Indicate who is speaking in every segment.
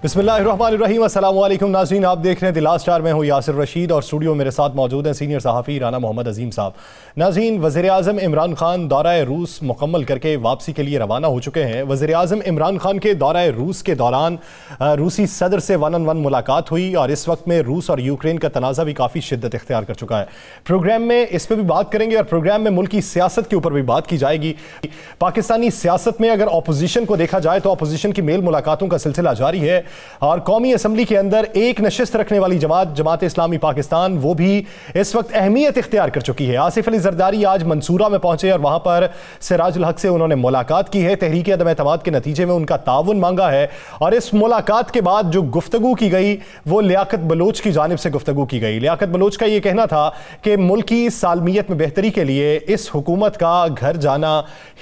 Speaker 1: बिस्मिल्लाहिर्रहमानिर्रहीम। अस्सलाम वालेकुम नाज़रीन, आप देख रहे हैं द लास्ट आवर में हूँ यासिर रशीद और स्टूडियो मेरे साथ मौजूद हैं सीनियर सहाफ़ी राना मोहम्मद अजीम साहब। नाज़रीन, वज़ीर-ए-आज़म इमरान खान दौरा रूस मुकम्मल करके वापसी के लिए रवाना हो चुके हैं। वज़ीर-ए-आज़म इमरान खान के दौरा रूस के दौरान रूसी सदर से 1-on-1 मुलाकात हुई और इस वक्त में रूस और यूक्रेन का तनाज़ा भी काफ़ी शिद्दत इख्तियार कर चुका है। प्रोग्राम में इस पर भी बात करेंगे और प्रोग्राम में मुल्क की सियासत के ऊपर भी बात की जाएगी। पाकिस्तानी सियासत में अगर अपोजिशन को देखा जाए तो अपोजिशन की मेल मुलाकातों का सिलसिला जारी है और कौमी असम्बली के अंदर एक नशिस्त रखने वाली जमात इस्लामी पाकिस्तान वो भी इस वक्त अहमियत इख्तियार कर चुकी है। आसिफ अली जरदारी आज मंसूरा में पहुंचे और वहां पर सिराजुल हक से उन्होंने मुलाकात की है। तहरीक अदम एतमाद के नतीजे में उनका ताउन मांगा है और इस मुलाकात के बाद जो गुफ्तगू की गई वो लियाकत बलोच की जानिब से गुफ्तगू की गई। लियाकत बलोच का यह कहना था कि मुल्क की सालमियत में बेहतरी के लिए इस हुकूमत का घर जाना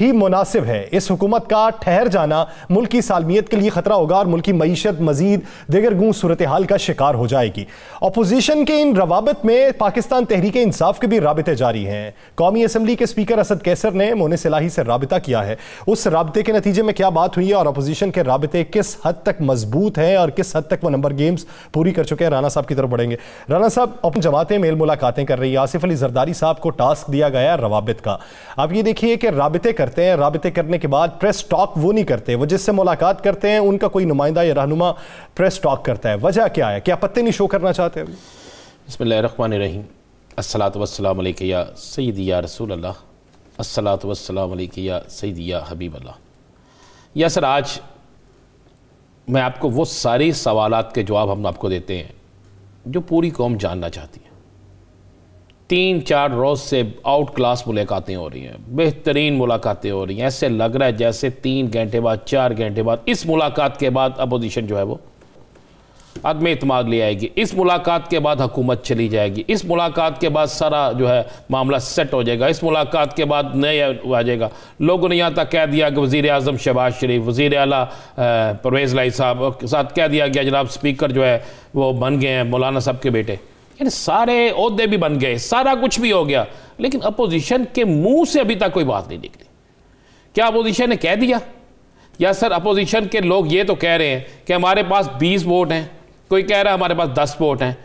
Speaker 1: ही मुनासिब है। इस हुकूमत का ठहर जाना मुल्क की सालमियत के लिए खतरा होगा और मुल्क की मईशत मजीद दिगरगूं सूरत हाल का शिकार हो जाएगी। अपोजिशन के इन रवाबत में पाकिस्तान तहरीक इंसाफ के भी राबिते जारी हैं। कौमी असम्बली के स्पीकर असद कैसर ने मोने सिलाही से राबिता किया है। उस राबिते के नतीजे में क्या बात हुई है और अपोजिशन के राबिते किस हद तक मजबूत हैं और किस हद तक वो नंबर गेम्स पूरी कर चुके हैं। राना साहब की तरफ बढ़ेंगे। राना साहब, अपनी जमातें मेल मुलाकातें कर रही है। आसिफ अली जरदारी साहब को टास्क दिया गया है रवाबित का। आप ये देखिए कि राबिते करते हैं, राबिते करने के बाद प्रेस टॉक वो नहीं करते, वो जिससे मुलाकात करते हैं उनका कोई नुमाइंदा या रहनुमा प्रेस टॉक करता है। वजह क्या है? क्या पत्ते नहीं शो करना चाहते?
Speaker 2: बिस्मिल्लाहिर्रहमानिर्रहीम। अस्सलातु वस्सलामु अलैका या सय्यदी या रसूल अल्लाह, अस्सलातु वस्सलामु अलैका या सय्यदी या हबीब अल्लाह। या सर, आज मैं आपको वो सारे सवालात के जवाब हम आपको देते हैं जो पूरी कौम जानना चाहती है। 3-4 रोज़ से आउट क्लास मुलाकातें हो रही हैं, बेहतरीन मुलाकातें हो रही हैं। ऐसे लग रहा है जैसे 3 घंटे बाद 4 घंटे बाद इस मुलाकात के बाद अपोजिशन जो है वो अदम एतमाद ले आएगी। इस मुलाकात के बाद हुकूमत चली जाएगी। इस मुलाकात के बाद सारा जो है मामला सेट हो जाएगा। इस मुलाकात के बाद नया आ जाएगा। लोगों ने यहाँ तक कह दिया कि वज़ीर-ए-आज़म शहबाज शरीफ, वज़ीर आला परवेज़ लाई साहब के साथ कह दिया गया जनाब स्पीकर जो है वो बन गए हैं मौलाना साहब के बेटे। यानी सारे ओहदे भी बन गए, सारा कुछ भी हो गया, लेकिन अपोजिशन के मुंह से अभी तक कोई बात नहीं निकली। क्या अपोजिशन ने कह दिया? या सर, अपोजिशन के लोग ये तो कह रहे हैं कि हमारे पास 20 वोट हैं, कोई कह रहा है हमारे पास 10 वोट हैं,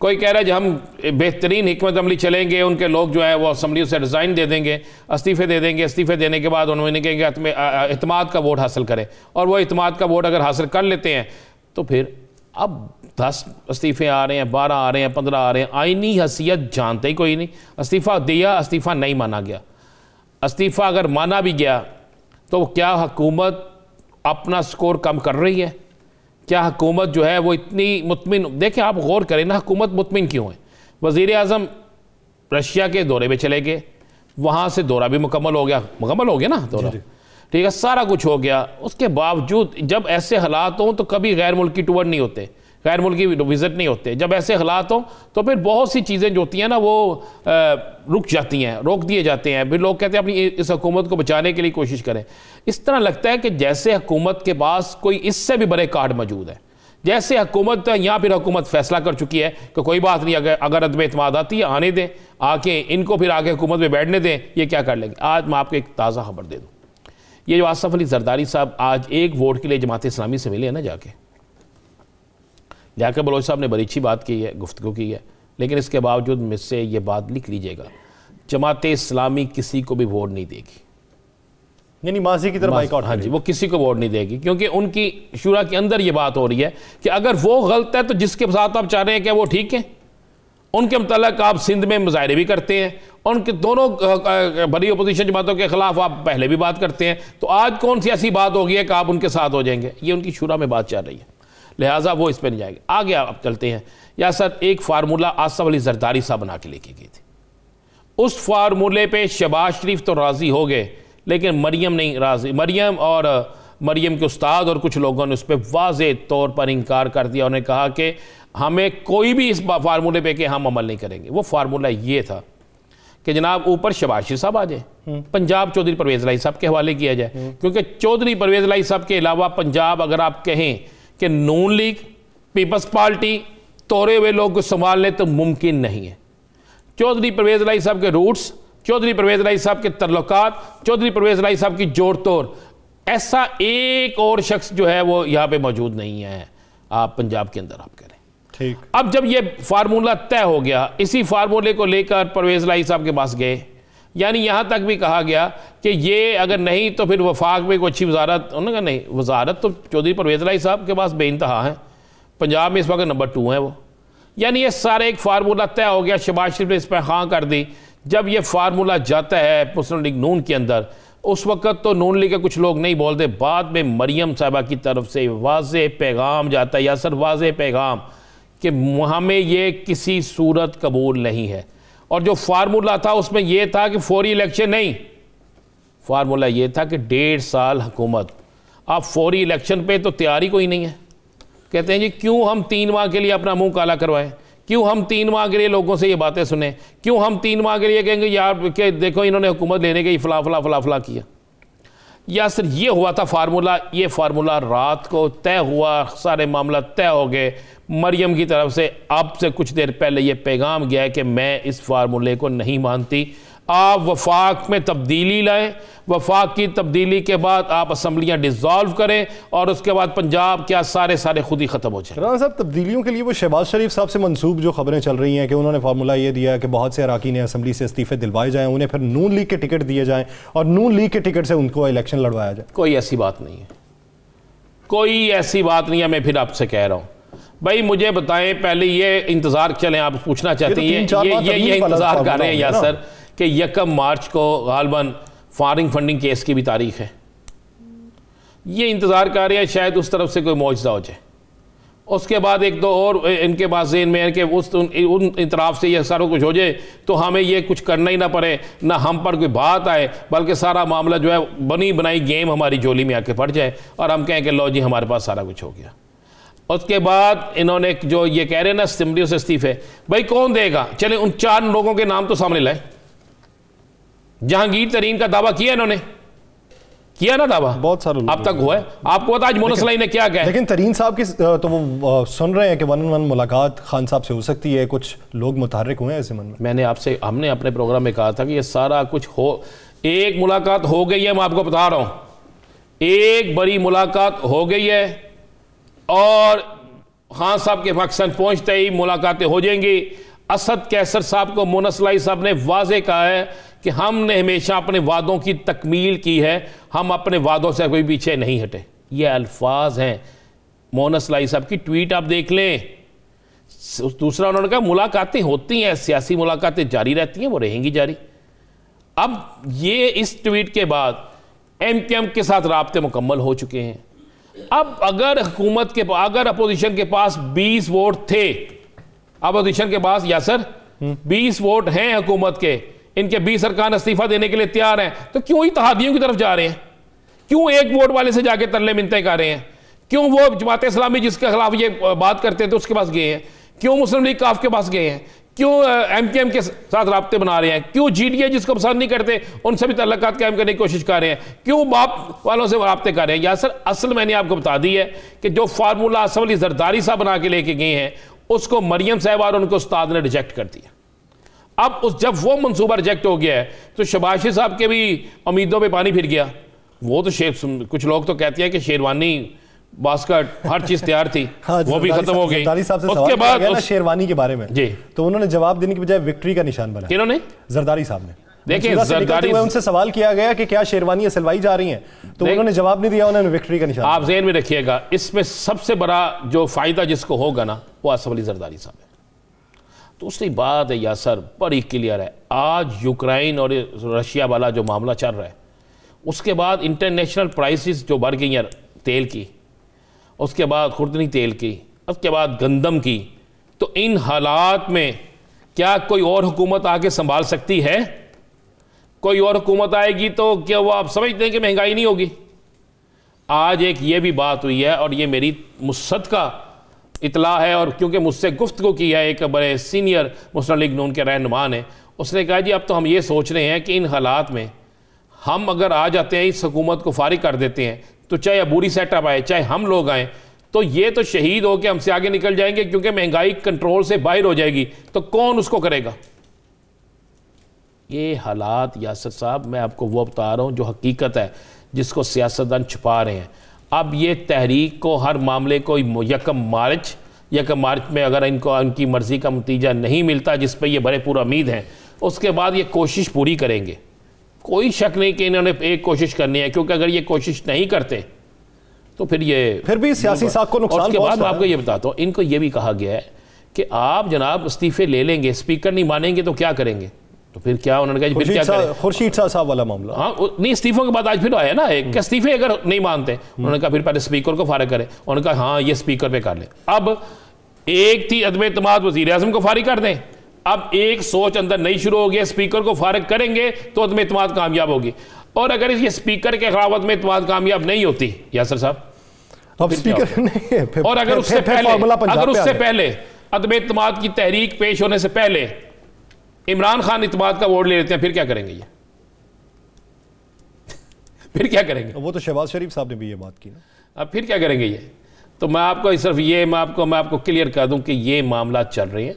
Speaker 2: कोई कह रहा है जो हम बेहतरीन हिकमत अमली चलेंगे, उनके लोग जो है वो असम्बली से रिज़ाइन दे देंगे, इस्तीफ़े दे देंगे। इस्तीफ़े देने के बाद उन्होंने कहेंगे इत्मीनान का वोट हासिल करें, और वो इत्मीनान का वोट अगर हासिल कर लेते हैं तो फिर अब 10 इस्तीफ़े आ रहे हैं, 12 आ रहे हैं, 15 आ रहे हैं। आईनी हैसियत जानते ही कोई नहीं। इस्तीफ़ा दिया, इस्तीफ़ा नहीं माना गया। इस्तीफ़ा अगर माना भी गया तो क्या हुकूमत अपना स्कोर कम कर रही है? क्या हुकूमत जो है वो इतनी मुतमिन? देखें, आप गौर करें ना, हुकूमत मुतमिन क्यों है? वज़ीर-ए-आज़म रशिया के दौरे पे चले गए, वहाँ से दौरा भी मुकम्मल हो गया ना दौरा, ठीक है, सारा कुछ हो गया। उसके बावजूद जब ऐसे हालात हों तो कभी गैर मुल्की टूर नहीं होते, गैर मुल्की विज़िट नहीं होते। जब ऐसे हालात हों तो फिर बहुत सी चीज़ें जो होती हैं ना वो रुक जाती हैं, रोक दिए जाते हैं। फिर लोग कहते हैं अपनी इस हुकूमत को बचाने के लिए कोशिश करें। इस तरह लगता है कि जैसे हुकूमत के पास कोई इससे भी बड़े कार्ड मौजूद है। जैसे हुकूमत या फिर हुकूमत फैसला कर चुकी है कि कोई बात नहीं, अगर अदम एतमाद आती है आने दें, आके इनको फिर आगे हुकूमत में बैठने दें, ये क्या कर लेंगे। आज मैं आपको एक ताज़ा खबर दे दूँ। ये जो आसिफ अली जरदारी साहब आज एक वोट के लिए जमात इस्लामी से मिले हैं ना, जाके बलोच साहब ने बड़ी अच्छी बात की है, गुफ्तगू की है, लेकिन इसके बावजूद मुझसे ये बात लिख लीजिएगा, जमात इस्लामी किसी को भी वोट नहीं देगी।
Speaker 1: यानी माजी की तरफ बाइकआउट?
Speaker 2: हाँ जी, वो किसी को वोट नहीं देगी, क्योंकि उनकी शुरा के अंदर ये बात हो रही है कि अगर वो गलत है तो जिसके साथ आप चाह रहे हैं क्या वो ठीक है? उनके मुताल्लिक आप सिंध में मुजाहरे भी करते हैं, उनके दोनों बड़ी अपोजिशन जमातों के खिलाफ आप पहले भी बात करते हैं, तो आज कौन सी ऐसी बात होगी है कि आप उनके साथ हो जाएंगे? ये उनकी शुरा में बात चल रही है, लिहाजा वो इस पर नहीं जाएंगे। आगे आप चलते हैं। या सर, एक फार्मूला आसिफ अली जरदारी साहब बना के लेके गई थी। उस फार्मूले पे शहबाज शरीफ तो राज़ी हो गए, लेकिन मरियम नहीं राज़ी। मरियम के उस्ताद और कुछ लोगों ने उस पर वाज़े तौर पर इनकार कर दिया। उन्होंने कहा कि हमें कोई भी इस फार्मूले पे कि हम अमल नहीं करेंगे। वो फार्मूला ये था कि जनाब ऊपर शहबाज शरीफ साहब आ जाए, पंजाब चौधरी परवेज़ लाई साहब के हवाले किया जाए, क्योंकि चौधरी परवेज़ लाई साहब के अलावा पंजाब अगर आप कहें कि नून लीग, पीपल्स पार्टी तोड़े हुए लोग को संभालने तो मुमकिन नहीं है। चौधरी परवेज़ लाई साहब के रूट्स, चौधरी परवेज़ लाई साहब के तल्लुकात, चौधरी परवेज़ लाई साहब की जोड़ तोड़, ऐसा एक और शख्स जो है वो यहाँ पे मौजूद नहीं है। आप पंजाब के अंदर आप करें।
Speaker 1: ठीक।
Speaker 2: अब जब ये फार्मूला तय हो गया, इसी फार्मूले को लेकर परवेज़ लाई साहब के पास गए, यानी यहाँ तक भी कहा गया कि ये अगर नहीं तो फिर वफाक में कोई अच्छी वजारत, उन्होंने कहा नहीं, वजारत तो चौधरी परवेज़ लाई साहब के पास बेइंतहा है, पंजाब में इस वक्त नंबर 2 है वो। यानी ये सारे एक फार्मूला तय हो गया, शहबाज शरीफ ने इस पर हाँ कर दी। जब ये फार्मूला जाता है मुस्लिम लीग नून के अंदर, उस वक्त तो नून लीग के कुछ लोग नहीं बोलते, बाद में मरियम साहिबा की तरफ से वाज़े पैगाम जाता है, या सर वाज़े पैगाम कि हमें ये किसी सूरत कबूल नहीं है। और जो फार्मूला था उसमें यह था कि फौरी इलेक्शन नहीं, फार्मूला ये था कि 1.5 साल हुकूमत। अब फौरी इलेक्शन पे तो तैयारी कोई नहीं है। कहते हैं जी क्यों हम 3 माह के लिए अपना मुंह काला करवाएं, क्यों हम 3 माह के लिए लोगों से ये बातें सुने, क्यों हम 3 माह के लिए कहेंगे यार कि देखो इन्होंने हुकूमत लेने के फला फला फला फला किया। या सर ये हुआ था फार्मूला, ये फार्मूला रात को तय हुआ, सारे मामला तय हो गए। मरियम की तरफ से अब से कुछ देर पहले ये पैगाम गया है कि मैं इस फार्मूले को नहीं मानती, आप वफाक में तब्दीली लाएं, वफाक की तब्दीली के बाद आप असम्बलियाँ डिज़ोल्व करें और उसके बाद पंजाब क्या सारे खुद ही ख़त्म हो जाए।
Speaker 1: राना साहब, तब्दीलियों के लिए वो शहबाज शरीफ साहब से मंसूब जो खबरें चल रही हैं कि उन्होंने फार्मूला ये दिया है कि बहुत से अराकीन असम्बली से इस्तीफे दिलवाए जाएँ, उन्हें फिर नून लीग के टिकट दिए जाएँ और नून लीग के टिकट से उनको इलेक्शन लड़वाया जाए।
Speaker 2: कोई ऐसी बात नहीं है, कोई ऐसी बात नहीं है। मैं फिर आपसे कह रहा हूँ भाई, मुझे बताएं पहले ये इंतज़ार, चलें आप पूछना चाहते हैं ये इंतज़ार कर रहे हैं या सर कि 1 मार्च को गालबन फॉरेन फंडिंग केस की भी तारीख है, ये इंतज़ार कर रहे हैं शायद उस तरफ से कोई मौजज़ा हो जाए। उसके बाद 1-2 और इनके पास ज़हन में है कि उन इतराफ़ से ये सारा कुछ हो जाए तो हमें ये कुछ करना ही ना पड़े, ना हम पर कोई बात आए, बल्कि सारा मामला जो है बनी बनाई गेम हमारी झोली में आके पड़ जाए और हम कहें कि लो जी हमारे पास सारा कुछ हो गया। उसके बाद इन्होंने जो ये कह रहे हैं ना असेंबली से इस्तीफे, भाई कौन देगा? चले उन 4 लोगों के नाम तो सामने लाए। जहांगीर तरीन का दावा किया इन्होंने, किया ना दावा, बहुत सारे अब तक हुआ है। आपको पता आज मोनसलाई ने क्या कहा?
Speaker 1: लेकिन तरीन साहब की तो वो सुन रहे हैं कि 1-on-1 मुलाकात खान साहब से हो सकती है, कुछ लोग मुतहर्रिक हुए हैं इस मन में।
Speaker 2: मैंने आपसे, हमने अपने प्रोग्राम में कहा था कि ये सारा कुछ हो, एक मुलाकात हो गई है, मैं आपको बता रहा हूं, एक बड़ी मुलाकात हो गई है और खान साहब के मकसद पहुंचते ही मुलाकातें हो जाएंगी। असद कैसर साहब को मोनसलाई साहब ने वाजे कहा है कि हमने हमेशा अपने वादों की तकमील की है, हम अपने वादों से कोई पीछे नहीं हटे। ये अल्फाज हैं मोनसलाई साहब की, ट्वीट आप देख लें। दूसरा उन्होंने कहा मुलाकातें होती हैं, सियासी मुलाकातें जारी रहती हैं, वो रहेंगी जारी। अब ये इस ट्वीट के बाद MKM के साथ राब्ते मुकम्मल हो चुके हैं। अब अगर हुकूमत के, अगर अपोजिशन के पास 20 वोट थे, अपोजिशन के पास या सर 20 वोट हैं हुकूमत के, इनके 20 अरकान इस्तीफा देने के लिए तैयार हैं, तो क्यों इत्तेहादियों की तरफ जा रहे हैं? क्यों 1 वोट वाले से जाके तरले मिन्नतें कर रहे हैं? क्यों वो जमात इस्लामी जिसके खिलाफ ये बात करते थे उसके पास गए हैं? क्यों मुस्लिम लीग काफ के पास गए हैं? क्यों MKM के साथ राब्ते बना रहे हैं? क्यों GDA जिसको पसंद नहीं करते उनसे भी तल्लुकात कायम करने की कोशिश कर रहे हैं? क्यों बाप वालों से राब्ते कर रहे हैं? या सर असल मैंने आपको बता दी है कि जो फार्मूला असफ अली जरदारी साहब बना के लेके गए हैं उसको मरियम साहब और उनके उस्ताद ने रिजेक्ट कर दिया। अब जब वो मंसूबा रिजेक्ट हो गया है तो शहबाज शरीफ साहब के भी उम्मीदों पे पानी फिर गया। वो तो कुछ लोग तो कहते हैं कि शेरवानी बास्केट हर चीज तैयार थी, हाँ, वो भी खत्म हो गई।
Speaker 1: उसके बाद शेरवानी के बारे में
Speaker 2: जी तो
Speaker 1: उन्होंने जवाब देने की बजाय विक्ट्री का निशान बनाया।
Speaker 2: किन्होंने?
Speaker 1: जरदारी साहब ने।
Speaker 2: देखिए जरदारी,
Speaker 1: उनसे सवाल किया गया कि क्या शेरवानी सिलवाई जा रही हैं, तो उन्होंने जवाब नहीं दिया, उन्होंने विक्ट्री का निशान।
Speaker 2: आप ज़हन में रखिएगा, इसमें सबसे बड़ा जो फायदा जिसको होगा ना वो असफ अली जरदारी साहब है। दूसरी बात है यासर, बड़ी क्लियर है, आज यूक्रेन और रशिया वाला जो मामला चल रहा है, उसके बाद इंटरनेशनल प्राइसेस जो बढ़ गई हैं तेल की, उसके बाद खुर्दनी तेल की, उसके बाद गंदम की, तो इन हालात में क्या कोई और हुकूमत आके संभाल सकती है? कोई और हुकूमत आएगी तो क्या वो आप समझते हैं कि महंगाई नहीं होगी? आज एक ये भी बात हुई है और ये मेरी मुस्सद का इतला है, और क्योंकि मुझसे गुफ्तगू की है एक बड़े सीनियर मुस्लिम लीग नून के रहनुमा ने, उसने कहा जी अब तो हम ये सोच रहे हैं कि इन हालात में हम अगर आ जाते हैं, इस हुकूमत को फारिग कर देते हैं, तो चाहे अबूरी सेटअप आए चाहे हम लोग आए, तो ये तो शहीद हो के हमसे आगे निकल जाएंगे, क्योंकि महंगाई कंट्रोल से बाहर हो जाएगी, तो कौन उसको करेगा? ये हालात यासर साहब मैं आपको वो बता रहा हूँ जो हकीकत है, जिसको सियासतदान छुपा रहे हैं। अब ये तहरीक को हर मामले को यकम मार्च में अगर इनको इनकी मर्ज़ी का नतीजा नहीं मिलता, जिस पर ये बड़े पूरा उम्मीद हैं, उसके बाद ये कोशिश पूरी करेंगे। कोई शक नहीं कि इन्होंने एक कोशिश करनी है, क्योंकि अगर ये कोशिश नहीं करते तो फिर भी सियासी साख को नुकसान। उसके बाद मैं आपको ये बताता हूँ, इनको ये भी कहा गया है कि आप जनाब इस्तीफे ले लेंगे, स्पीकर नहीं मानेंगे तो क्या करेंगे? तो फिर क्या उन्होंने कहा फिर क्या करें?
Speaker 1: खुर्शीद साहब वाला मामला,
Speaker 2: हाँ नहीं, इस्तीफों के बाद आज फिर आया ना एक, इस्तीफे अगर नहीं मानते, उन्होंने कहा फिर पहले स्पीकर को फारिग करें। उन्होंने कहा हाँ ये स्पीकर पे कर ले। अब एक थी अदम इत्तेमाद वज़ीर आज़म को फारिग कर दें, अब एक सोच अंदर नई शुरू हो गई, स्पीकर को फारिग करेंगे तो अदम इत्तेमाद कामयाब होगी। और अगर ये स्पीकर के खिलाफ अदम इत्तेमाद कामयाब नहीं होती यासर साहब,
Speaker 1: अब स्पीकर नहीं,
Speaker 2: और अगर उससे पहले अदम इत्तेमाद की तहरीक पेश होने से पहले इमरान खान इत्तेमाद का वोट ले लेते हैं, फिर क्या करेंगे ये? फिर क्या करेंगे?
Speaker 1: वो तो शहबाज शरीफ साहब ने भी ये बात की ना।
Speaker 2: अब फिर क्या करेंगे ये? तो मैं आपको सिर्फ ये मैं आपको क्लियर कर दूं कि ये मामला चल रहे हैं।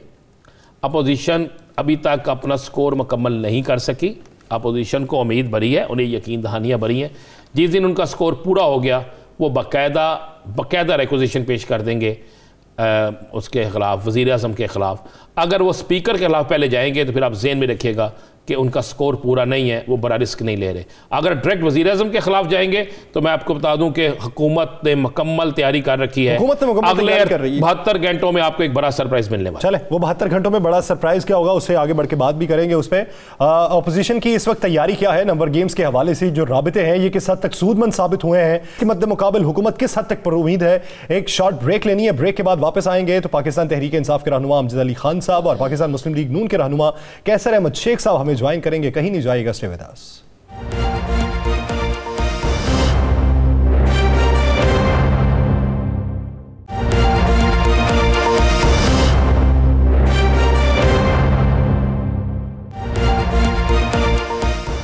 Speaker 2: अपोजिशन अभी तक अपना स्कोर मुकम्मल नहीं कर सकी। अपोजिशन को उम्मीद भरी है, उन्हें यकीन दहानियाँ भरी हैं। जिस दिन उनका स्कोर पूरा हो गया वो बाकायदा रिक्वेजिशन पेश कर देंगे उसके ख़िलाफ़, वज़ीर आज़म के ख़िलाफ़। अगर वो स्पीकर के खिलाफ पहले जाएंगे तो फिर आप ज़हन में रखिएगा कि उनका स्कोर पूरा नहीं है, वो बड़ा रिस्क नहीं ले रहे। अगर डायरेक्ट वज़ीर आज़म के खिलाफ जाएंगे तो मैं आपको बता दूं कि हुकूमत ने मुकम्मल तैयारी कर रखी है। अगले 72 घंटों में आपको एक बड़ा सरप्राइज मिलने वाला।
Speaker 1: चले वो 72 घंटों में बड़ा सरप्राइज क्या होगा उससे आगे बढ़ के बात भी करेंगे। उस पर अपोजिशन की इस वक्त तैयारी क्या है, नंबर गेम्स के हवाले से जो राबिते हैं ये किस हद तक सूदमंद साबित हुए हैं कि मद्दे मुकाबिल हुकूमत किस हद तक पर उम्मीद है। एक शॉर्ट ब्रेक लेनी है, ब्रेक के बाद वापस आएंगे तो पाकिस्तान तहरीक इंसाफ के रहनुमा अमजद अली खान साहब और पाकिस्तान मुस्लिम लीग नून के रहनुमा कैसर अहमद शेख साहब हमें ज्वाइन करेंगे। कहीं नहीं जाएगा, स्टे विद अस।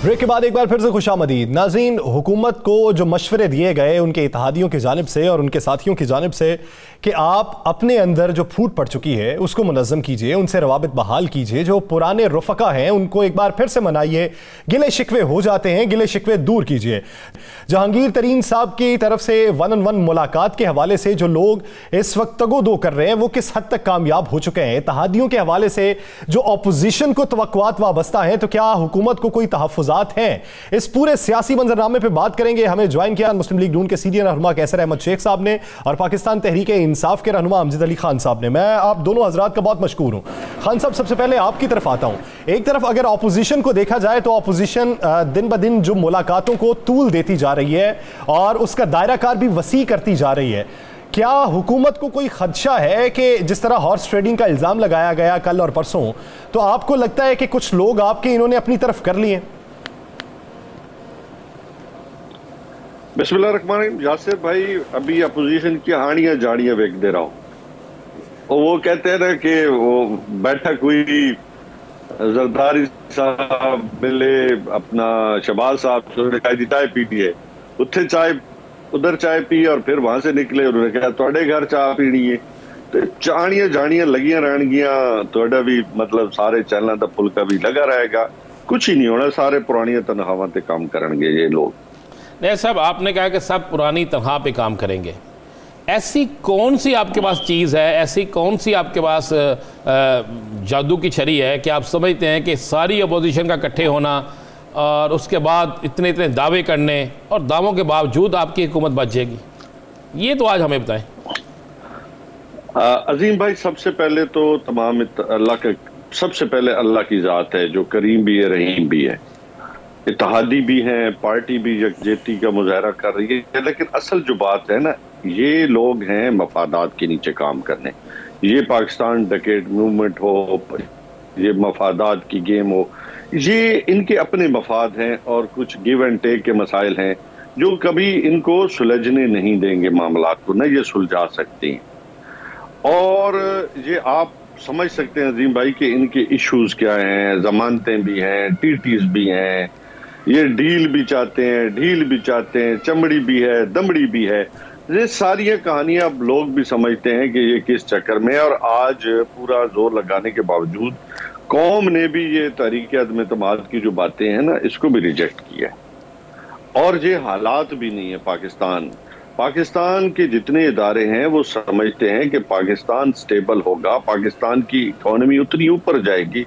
Speaker 1: ब्रेक के बाद एक बार फिर से खुशामदीद नाज़रीन। हुकूमत को जो मशवरे दिए गए उनके इत्तेहादियों की जानिब से और उनके साथियों की जानिब से कि आप अपने अंदर जो फूट पड़ चुकी है उसको मुनज़्ज़म कीजिए, उनसे रवाबित बहाल कीजिए, जो पुराने रुफ़का हैं उनको एक बार फिर से मनाइए, गिले शिकवे हो जाते हैं, गिले शिकवे दूर कीजिए। जहांगीर तरीन साहब की तरफ से 1-on-1 मुलाकात के हवाले से जो लोग इस वक्त तगोदो कर रहे हैं वो किस हद तक कामयाब हो चुके हैं। इत्तेहादियों के हवाले से जो अपोजिशन को तवक्कुआत वाबस्ता है, तो क्या हुकूमत को कोई तहफ़्फ़ुज़ात हैं? इस पूरे सियासी मंजरनामे पर बात करेंगे। हमें ज्वाइन किया मुस्लिम लीग नून के सीनियर रहनुमा कैसर अहमद शेख साहब ने और पाकिस्तान तहरीक इंसाफ के रहनुमा अमजद अली खान साहब ने। मैं आप दोनों हजरात का बहुत मशकूर हूं। खान साहब, सबसे पहले आपकी तरफ आता हूं। एक तरफ अगर ऑपोजिशन को देखा जाए तो ऑपोजिशन दिन ब दिन जो मुलाकातों को तूल देती जा रही है और उसका दायरा कार भी वसी करती जा रही है। क्या हुकूमत को कोई खदशा है कि जिस तरह हॉर्स ट्रेडिंग का इल्जाम लगाया गया कल और परसों, तो आपको लगता है कि कुछ लोग आपके इन्होंने अपनी तरफ कर लिए?
Speaker 3: बिस्मिल्लाहिर्रहमानिर्रहीम। यासिर भाई, अभी अपोजिशन की हाड़ियां जाड़ियां वेख दे रहा हूं। और वो कहते हैं ना कि वो बैठक हुई, जरदारी साहब मिले अपना शहबाज साहब, उन्होंने चाय पी है, उधर चाय पी और फिर वहां से निकले, उन्होंने कहा थोड़े घर चाय पीनी है। तो चाड़ियां जाड़ियां लगियां रहनगियां, थोड़ा भी मतलब सारे चैनलों का फुलका भी लगा रहेगा, कुछ ही नहीं होना, सारे पुरानी तनख्वाहां ते काम करेंगे ये लोग।
Speaker 2: नहीं साहब, आपने कहा कि सब पुरानी तनख्वाह पे काम करेंगे। ऐसी कौन सी आपके पास चीज़ है, ऐसी कौन सी आपके पास जादू की छड़ी है कि आप समझते हैं कि सारी अपोजिशन का इकट्ठे होना और उसके बाद इतने इतने दावे करने और दावों के बावजूद आपकी हुकूमत बच जाएगी? ये तो आज हमें बताएं।
Speaker 3: अजीम भाई, सबसे पहले तो तमाम अल्लाह के, सबसे पहले अल्लाह की ज़ात है जो करीम भी है, रहीम भी है। इत्तेहादी भी हैं, पार्टी भी यकजहती का मुजाहरा कर रही है, लेकिन असल जो बात है ना, ये लोग हैं मफादात के नीचे काम करने। ये पाकिस्तान डकेट मूवमेंट हो, ये मफादात की गेम हो, ये इनके अपने मफाद हैं और कुछ गिव एंड टेक के मसाइल हैं जो कभी इनको सुलझने नहीं देंगे मामलात को, न ये सुलझा सकती हैं। और ये आप समझ सकते हैं अजीम भाई कि इनके इश्यूज क्या हैं, जमानतें भी हैं, टीटीज भी हैं, ये डील भी चाहते हैं, ढील भी चाहते हैं, चमड़ी भी है, दमड़ी भी है। ये सारी कहानियां अब लोग भी समझते हैं कि ये किस चक्कर में, और आज पूरा जोर लगाने के बावजूद कौम ने भी ये तहरीक अदम एतमाद की जो बातें हैं ना, इसको भी रिजेक्ट किया है। और ये हालात भी नहीं है पाकिस्तान पाकिस्तान के जितने इदारे हैं वो समझते हैं कि पाकिस्तान स्टेबल होगा, पाकिस्तान की इकोनॉमी उतनी ऊपर जाएगी।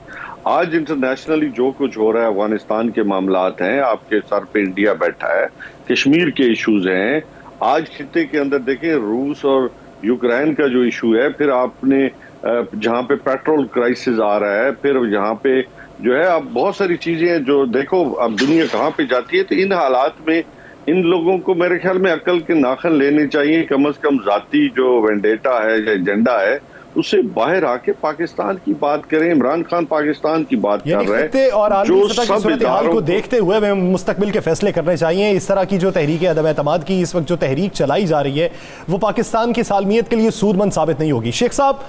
Speaker 3: आज इंटरनेशनली जो कुछ हो रहा है, अफगानिस्तान के मामलात हैं, आपके सर पे इंडिया बैठा है, कश्मीर के इश्यूज हैं, आज खित्ते के अंदर देखें रूस और यूक्रेन का जो इशू है, फिर आपने जहाँ पे पेट्रोल क्राइसिस आ रहा है, फिर यहाँ पे जो है अब बहुत सारी चीजें जो देखो अब दुनिया कहाँ पे जाती है। तो इन हालात में इन लोगों को मेरे ख्याल में अकल के नाखन लेने चाहिए, कम से कम जाती जो वेंडेटा है या एजेंडा है उससे बाहर आके पाकिस्तान की बात करें। इमरान खान पाकिस्तान की बात कर रहे हैं
Speaker 1: और
Speaker 3: जो
Speaker 1: सब सूरत-ए-हाल को देखते हुए हमें मुस्तकबिल के फैसले करने चाहिए। इस तरह की जो तहरीक अदम एतमाद की इस वक्त जो तहरीक चलाई जा रही है वो पाकिस्तान की सालमियत के लिए सूदमंद साबित नहीं होगी। शेख साहब,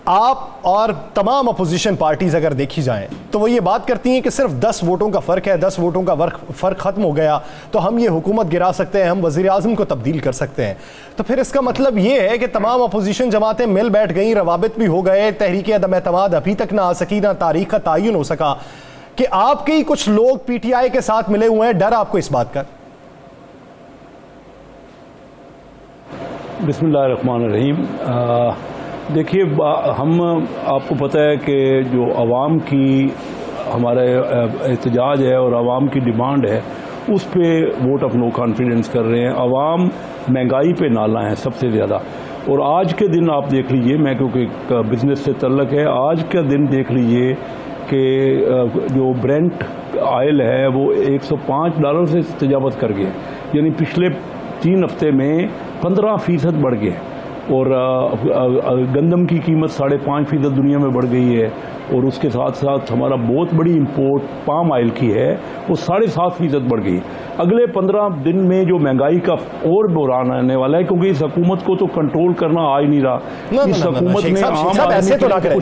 Speaker 1: आप और तमाम अपोजिशन पार्टीज अगर देखी जाएं तो वो ये बात करती हैं कि सिर्फ 10 वोटों का फ़र्क है, 10 वोटों का फ़र्क ख़त्म हो गया तो हम ये हुकूमत गिरा सकते हैं, हम वज़ीर आज़म को तब्दील कर सकते हैं। तो फिर इसका मतलब ये है कि तमाम अपोजिशन जमातें मिल बैठ गई, रवाबित भी हो गए, तहरीक अदम एतमाद अभी तक ना आ सकी, ना तारीख का तयन हो सका कि आपके ही कुछ लोग PTI के साथ मिले हुए हैं। डर आपको इस बात का?
Speaker 4: बिस्मिल्लाहिर्रहमानिर्रहीम। देखिए, हम आपको पता है कि जो आवाम की हमारा एहतजाज है और आवाम की डिमांड है उस पे वोट ऑफ नो कॉन्फिडेंस कर रहे हैं। आवाम महंगाई पे नाला है सबसे ज़्यादा। और आज के दिन आप देख लीजिए, मैं क्योंकि बिजनेस से तल्लक है, आज का दिन देख लीजिए कि जो ब्रेंट ऑयल है वो $105 से तजावत कर गए, यानी पिछले 3 हफ्ते में 15% बढ़ गए। और गंदम की कीमत 5.5% दुनिया में बढ़ गई है। और उसके साथ साथ हमारा बहुत बड़ी इंपोर्ट पाम ऑयल की है वो 7.5% बढ़ गई। अगले 15 दिन में जो महंगाई का और बुरान आने वाला है, क्योंकि इस हुकूमत को तो कंट्रोल करना आ ही नहीं रहा। इस हुकूमत में
Speaker 1: ऐसे तो ना करें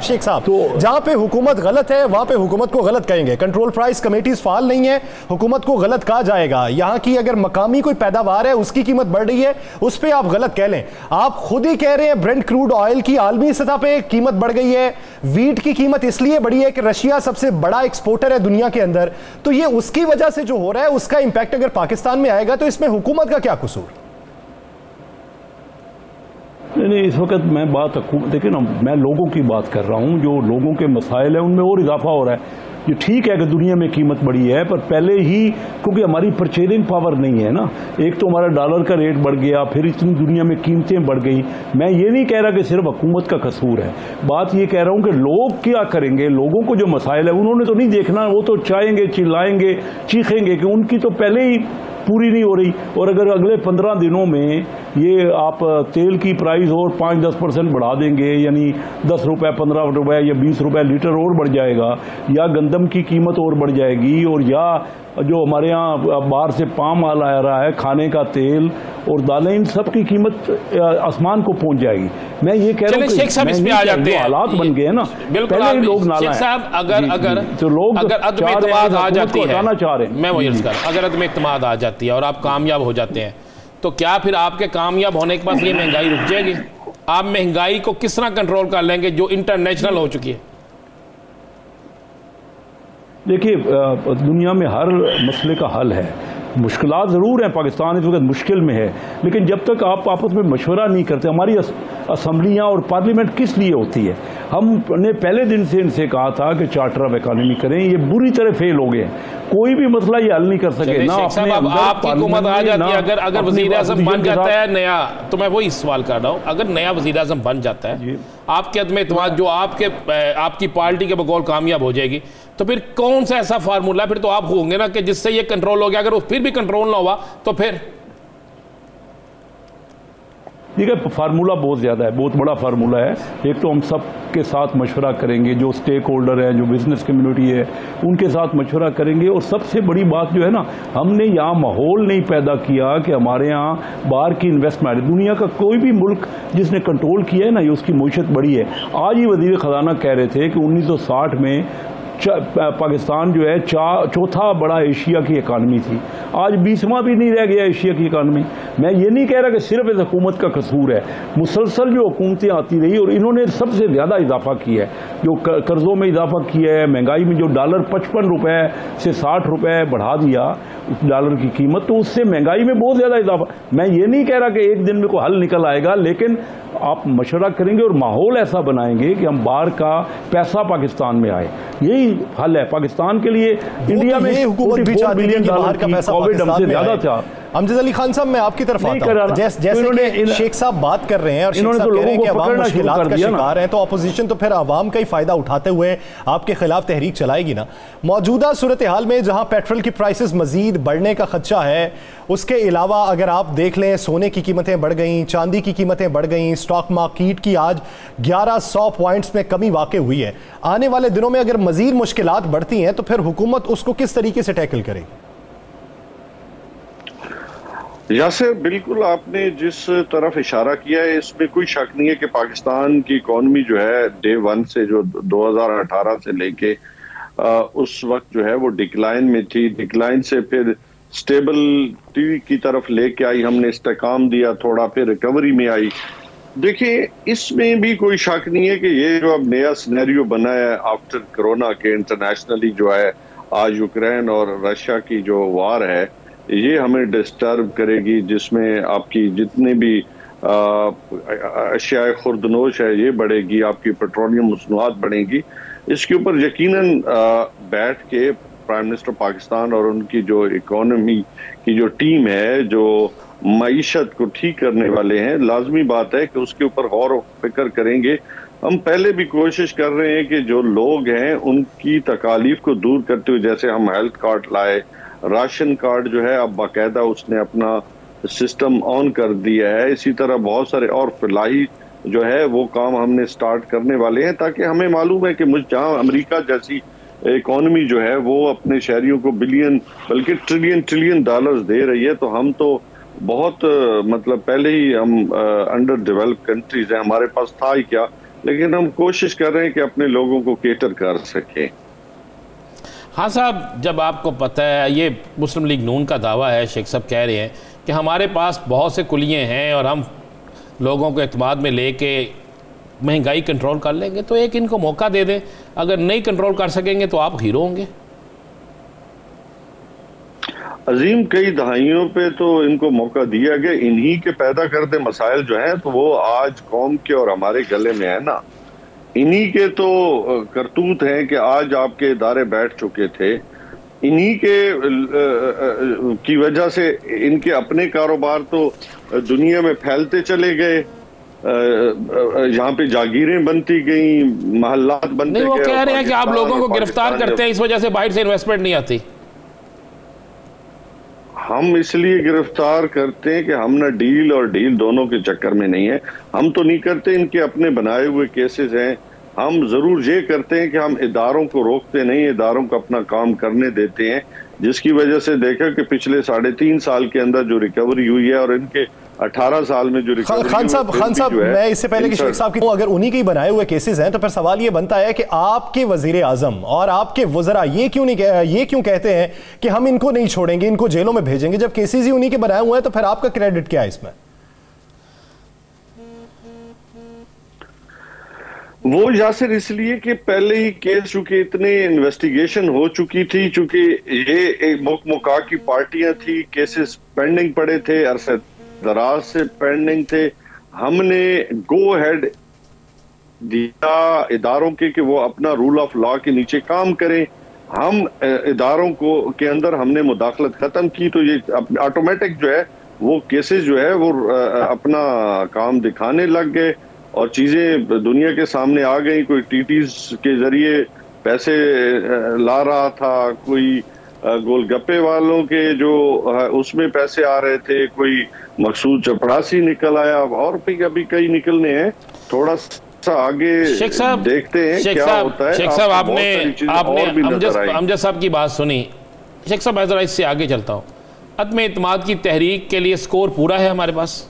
Speaker 1: शेख साहब, तो जहां पे हुकूमत गलत है वहां पे हुकूमत को गलत कहेंगे। कंट्रोल प्राइस कमेटीज फाल नहीं है, हुकूमत को गलत कहा जाएगा। यहाँ की अगर मकामी कोई पैदावार है उसकी कीमत बढ़ रही है उस पर आप गलत कह लें। आप खुद ही कह रहे हैं ब्रेंट क्रूड ऑयल की आलमी सतह पे कीमत बढ़ गई है, वीट की कीमत इसलिए बढ़ी है कि रशिया सबसे बड़ा एक्सपोर्टर है दुनिया के अंदर, तो ये उसकी वजह से जो हो रहा है उसका इंपैक्ट अगर पाकिस्तान में आएगा तो इसमें हुकूमत का क्या कसूर?
Speaker 4: नहीं, इस वक्त मैं बात देखिए ना, मैं लोगों की बात कर रहा हूं, जो लोगों के मसाइल है उनमें और इजाफा हो रहा है। ये ठीक है कि दुनिया में कीमत बढ़ी है, पर पहले ही क्योंकि हमारी परचेजिंग पावर नहीं है ना, एक तो हमारा डॉलर का रेट बढ़ गया, फिर इतनी दुनिया में कीमतें बढ़ गई। मैं ये नहीं कह रहा कि सिर्फ हुकूमत का कसूर है, बात ये कह रहा हूं कि लोग क्या करेंगे। लोगों को जो मसाइल है उन्होंने तो नहीं देखना, वो तो चाहेंगे, चिल्लाएंगे, चीखेंगे कि उनकी तो पहले ही पूरी नहीं हो रही। और अगर अगले 15 दिनों में ये आप तेल की प्राइस और 5-10% बढ़ा देंगे, यानी 10 रुपये, 15 रुपये या 20 रुपये लीटर और बढ़ जाएगा, या गंदम की कीमत और बढ़ जाएगी, और या जो हमारे यहाँ बाहर से पाम ऑयल आ रहा है, खाने का तेल और दालें, इन सब की कीमत आसमान को पहुंच जाएगी। मैं ये कह रहा हूँ
Speaker 2: शेख साहब इसमें आ जाते हैं,
Speaker 4: हालात बन गए हैं ना,
Speaker 2: पहले ही लोग नाला है।
Speaker 4: तो लोग
Speaker 2: अगर अदम इत्तेमाद आ जाती है,
Speaker 4: चाह रहे हैं,
Speaker 2: मैं वही अर्ज कर रहा हूं, अगर अदम इत्तेमाद आ जाती है और आप कामयाब हो जाते हैं तो क्या फिर आपके कामयाब होने के बाद ये महंगाई रुक जाएगी? आप महंगाई को किस तरह कंट्रोल कर लेंगे जो इंटरनेशनल हो चुकी है?
Speaker 4: देखिए, दुनिया में हर मसले का हल है। मुश्किलात ज़रूर हैं, पाकिस्तान इस वक्त मुश्किल में है, लेकिन जब तक आप आपस में मशवरा नहीं करते, हमारी असम्बलियाँ और पार्लियामेंट किस लिए होती है? हमने पहले दिन से इनसे कहा था कि चार्टर ऑफ इकोनॉमी करें, ये बुरी तरह फेल हो गए। कोई भी मसला ये हल नहीं कर सके ना अपने अंदर।
Speaker 2: आपकी हुकूमत आ जाती है, अगर वज़ीर आज़म बन जाता है नया, तो मैं वही सवाल कर रहा हूँ, अगर नया वज़ीर आज़म बन जाता है, आपके अदम इत्तेमाद जो आपकी पार्टी के बगौर कामयाब हो जाएगी, तो फिर कौन सा ऐसा फार्मूला फिर तो आप होंगे ना कि जिससे ये कंट्रोल हो गया? अगर वो फिर भी कंट्रोल ना हुआ तो फिर
Speaker 4: ठीक है, फार्मूला बहुत ज़्यादा है, बहुत बड़ा फार्मूला है। एक तो हम सब के साथ मशवरा करेंगे, जो स्टेक होल्डर हैं, जो बिजनेस कम्युनिटी है, उनके साथ मशवरा करेंगे। और सबसे बड़ी बात जो है ना, हमने यहाँ माहौल नहीं पैदा किया कि हमारे यहाँ बाहर की इन्वेस्टमेंट, दुनिया का कोई भी मुल्क जिसने कंट्रोल किया है ना, ये उसकी मईशत बढ़ी है। आज ही वज़ीर ख़जाना कह रहे थे कि 1960 में पाकिस्तान जो है चौथा बड़ा एशिया की इकानमी थी, आज 20वां भी नहीं रह गया एशिया की इकानमी। मैं ये नहीं कह रहा कि सिर्फ इस हुकूमत का कसूर है, मुसलसल जो हुकूमतें आती रही और इन्होंने सबसे ज़्यादा इजाफा किया है। जो कर्जों में इजाफा किया है, महंगाई में जो डॉलर 55 रुपए से 60 रुपए बढ़ा दिया डॉलर की कीमत, तो उससे महंगाई में बहुत ज्यादा इजाफा। मैं ये नहीं कह रहा कि एक दिन में कोई हल निकल आएगा, लेकिन आप मशवरा करेंगे और माहौल ऐसा बनाएंगे कि हम बाहर का पैसा पाकिस्तान में आए, यही हल है पाकिस्तान के लिए। इंडिया में $44 बिलियन कोविड हमसे ज्यादा था।
Speaker 1: अमजद अली खान साहब, मैं आपकी तरफ आता हूं। जैसे कि शेख साहब बात कर रहे हैं और शेख साहब कह रहे हैं कि अवाम मुश्किलात का शिकार है, तो अपोजिशन तो फिर अवाम का ही फायदा उठाते हुए आपके खिलाफ तहरीक चलाएगी ना। मौजूदा सूरत हाल में जहां पेट्रोल की प्राइसेस मजीद बढ़ने का खदशा है, उसके अलावा अगर आप देख लें सोने की कीमतें बढ़ गई, चांदी की कीमतें बढ़ गई, स्टॉक मार्केट की आज 1100 पॉइंट्स में कमी वाक़ई हुई है। आने वाले दिनों में अगर मजीद मुश्किलात बढ़ती हैं तो फिर हुकूमत उसको किस तरीके से टैकल करेगी?
Speaker 3: यासिर, बिल्कुल आपने जिस तरफ इशारा किया है इसमें कोई शक नहीं है कि पाकिस्तान की इकॉनमी जो है डे वन से, जो 2018 से लेके उस वक्त जो है वो डिक्लाइन में थी। डिक्लाइन से फिर स्टेबिलिटी की तरफ लेके आई, हमने इस्तेकाम दिया थोड़ा, फिर रिकवरी में आई। देखिए, इसमें भी कोई शक नहीं है कि ये जो अब नया सिनेरियो बना है आफ्टर कोरोना के, इंटरनेशनली जो है आज यूक्रेन और रशिया की जो वार है, ये हमें डिस्टर्ब करेगी, जिसमें आपकी जितने भी अशियाए खुर्दनोश है ये बढ़ेगी, आपकी पेट्रोलियम मसनूआत बढ़ेगी। इसके ऊपर यकीनन बैठ के प्राइम मिनिस्टर पाकिस्तान और उनकी जो इकोनॉमी की जो टीम है, जो मईशत को ठीक करने वाले हैं, लाजमी बात है कि उसके ऊपर गौर व फिक्र करेंगे। हम पहले भी कोशिश कर रहे हैं कि जो लोग हैं उनकी तकालीफ को दूर करते हुए, जैसे हम हेल्थ कार्ड लाए, राशन कार्ड जो है अब बाकायदा उसने अपना सिस्टम ऑन कर दिया है, इसी तरह बहुत सारे और फलाही जो है वो काम हमने स्टार्ट करने वाले हैं, ताकि हमें मालूम है कि जहाँ अमेरिका जैसी इकोनॉमी जो है वो अपने शहरियों को बिलियन बल्कि ट्रिलियन डॉलर्स दे रही है, तो हम तो बहुत मतलब पहले ही हम अंडर डेवलप कंट्रीज हैं, हमारे पास था ही क्या, लेकिन हम कोशिश कर रहे हैं कि अपने लोगों को केटर कर सकें।
Speaker 2: हाँ साहब, जब आपको पता है, ये मुस्लिम लीग नून का दावा है, शेख साहब कह रहे हैं कि हमारे पास बहुत से कुलिये हैं और हम लोगों को एतमाद में लेके महंगाई कंट्रोल कर लेंगे, तो एक इनको मौका दे दें। अगर नहीं कंट्रोल कर सकेंगे तो आप हीरो होंगे।
Speaker 3: अजीम, कई दहाइयों पे तो इनको मौका दिया गया, इन्हीं के पैदा करते मसाइल जो हैं तो वो आज कौम के और हमारे गले में है ना। इन्हीं के तो करतूत हैं कि आज आपके इदारे बैठ चुके थे, इन्हीं के की वजह से इनके अपने कारोबार तो दुनिया में फैलते चले गए, यहाँ पे जागीरें बनती गई, महल्लात बनते गए।
Speaker 2: वो कह रहे हैं कि आप लोगों को गिरफ्तार करते हैं, इस वजह से बाहर से इन्वेस्टमेंट नहीं आती।
Speaker 3: हम इसलिए गिरफ्तार करते हैं कि हम ना डील और डील दोनों के चक्कर में नहीं है, हम तो नहीं करते, इनके अपने बनाए हुए केसेस हैं। हम जरूर ये करते हैं कि हम इदारों को रोकते नहीं, इदारों को अपना काम करने देते हैं, जिसकी वजह से देखा कि पिछले 3.5 साल के अंदर जो रिकवरी हुई है और इनके 18 साल में जो रिकवरी।
Speaker 1: खान साहब मैं इससे पहले कि शेख साहब की अगर उन्हीं के ही बनाए हुए केसेस हैं तो फिर सवाल ये बनता है कि आपके वजीर आजम और आपके वज़रा ये क्यों कहते हैं कि हम इनको नहीं छोड़ेंगे, इनको जेलों में भेजेंगे, जब केसेस ही उन्हीं के बनाए हुए हैं, तो फिर आपका क्रेडिट क्या है इसमें?
Speaker 3: वो यासिर इसलिए कि पहले ही केस चूंकि इतने इन्वेस्टिगेशन हो चुकी थी, चूंकि ये एक मुका की पार्टियां थी, केसेस पेंडिंग पड़े थे, अरसे दराज से पेंडिंग थे, हमने गो हेड दिया इदारों के वो अपना रूल ऑफ लॉ के नीचे काम करें। हम इदारों को के अंदर हमने मुदाखलत खत्म की, तो ये ऑटोमेटिक जो है वो केसेस जो है वो अपना काम दिखाने लग गए और चीजें दुनिया के सामने आ गई। कोई टीटीज के जरिए पैसे ला रहा था, कोई गोलगप्पे वालों के जो उसमें पैसे आ रहे थे, कोई मकसूद चपरासी निकल आया, और भी अभी कई निकलने हैं। थोड़ा सा आगे देखते हैं क्या होता है।
Speaker 2: शेख साहब, आपने अमजद साहब की बात सुनी। शेख साहब, मैं जरा इससे आगे चलता हूँ। अदम एतमाद की तहरीक के लिए स्कोर पूरा है हमारे पास?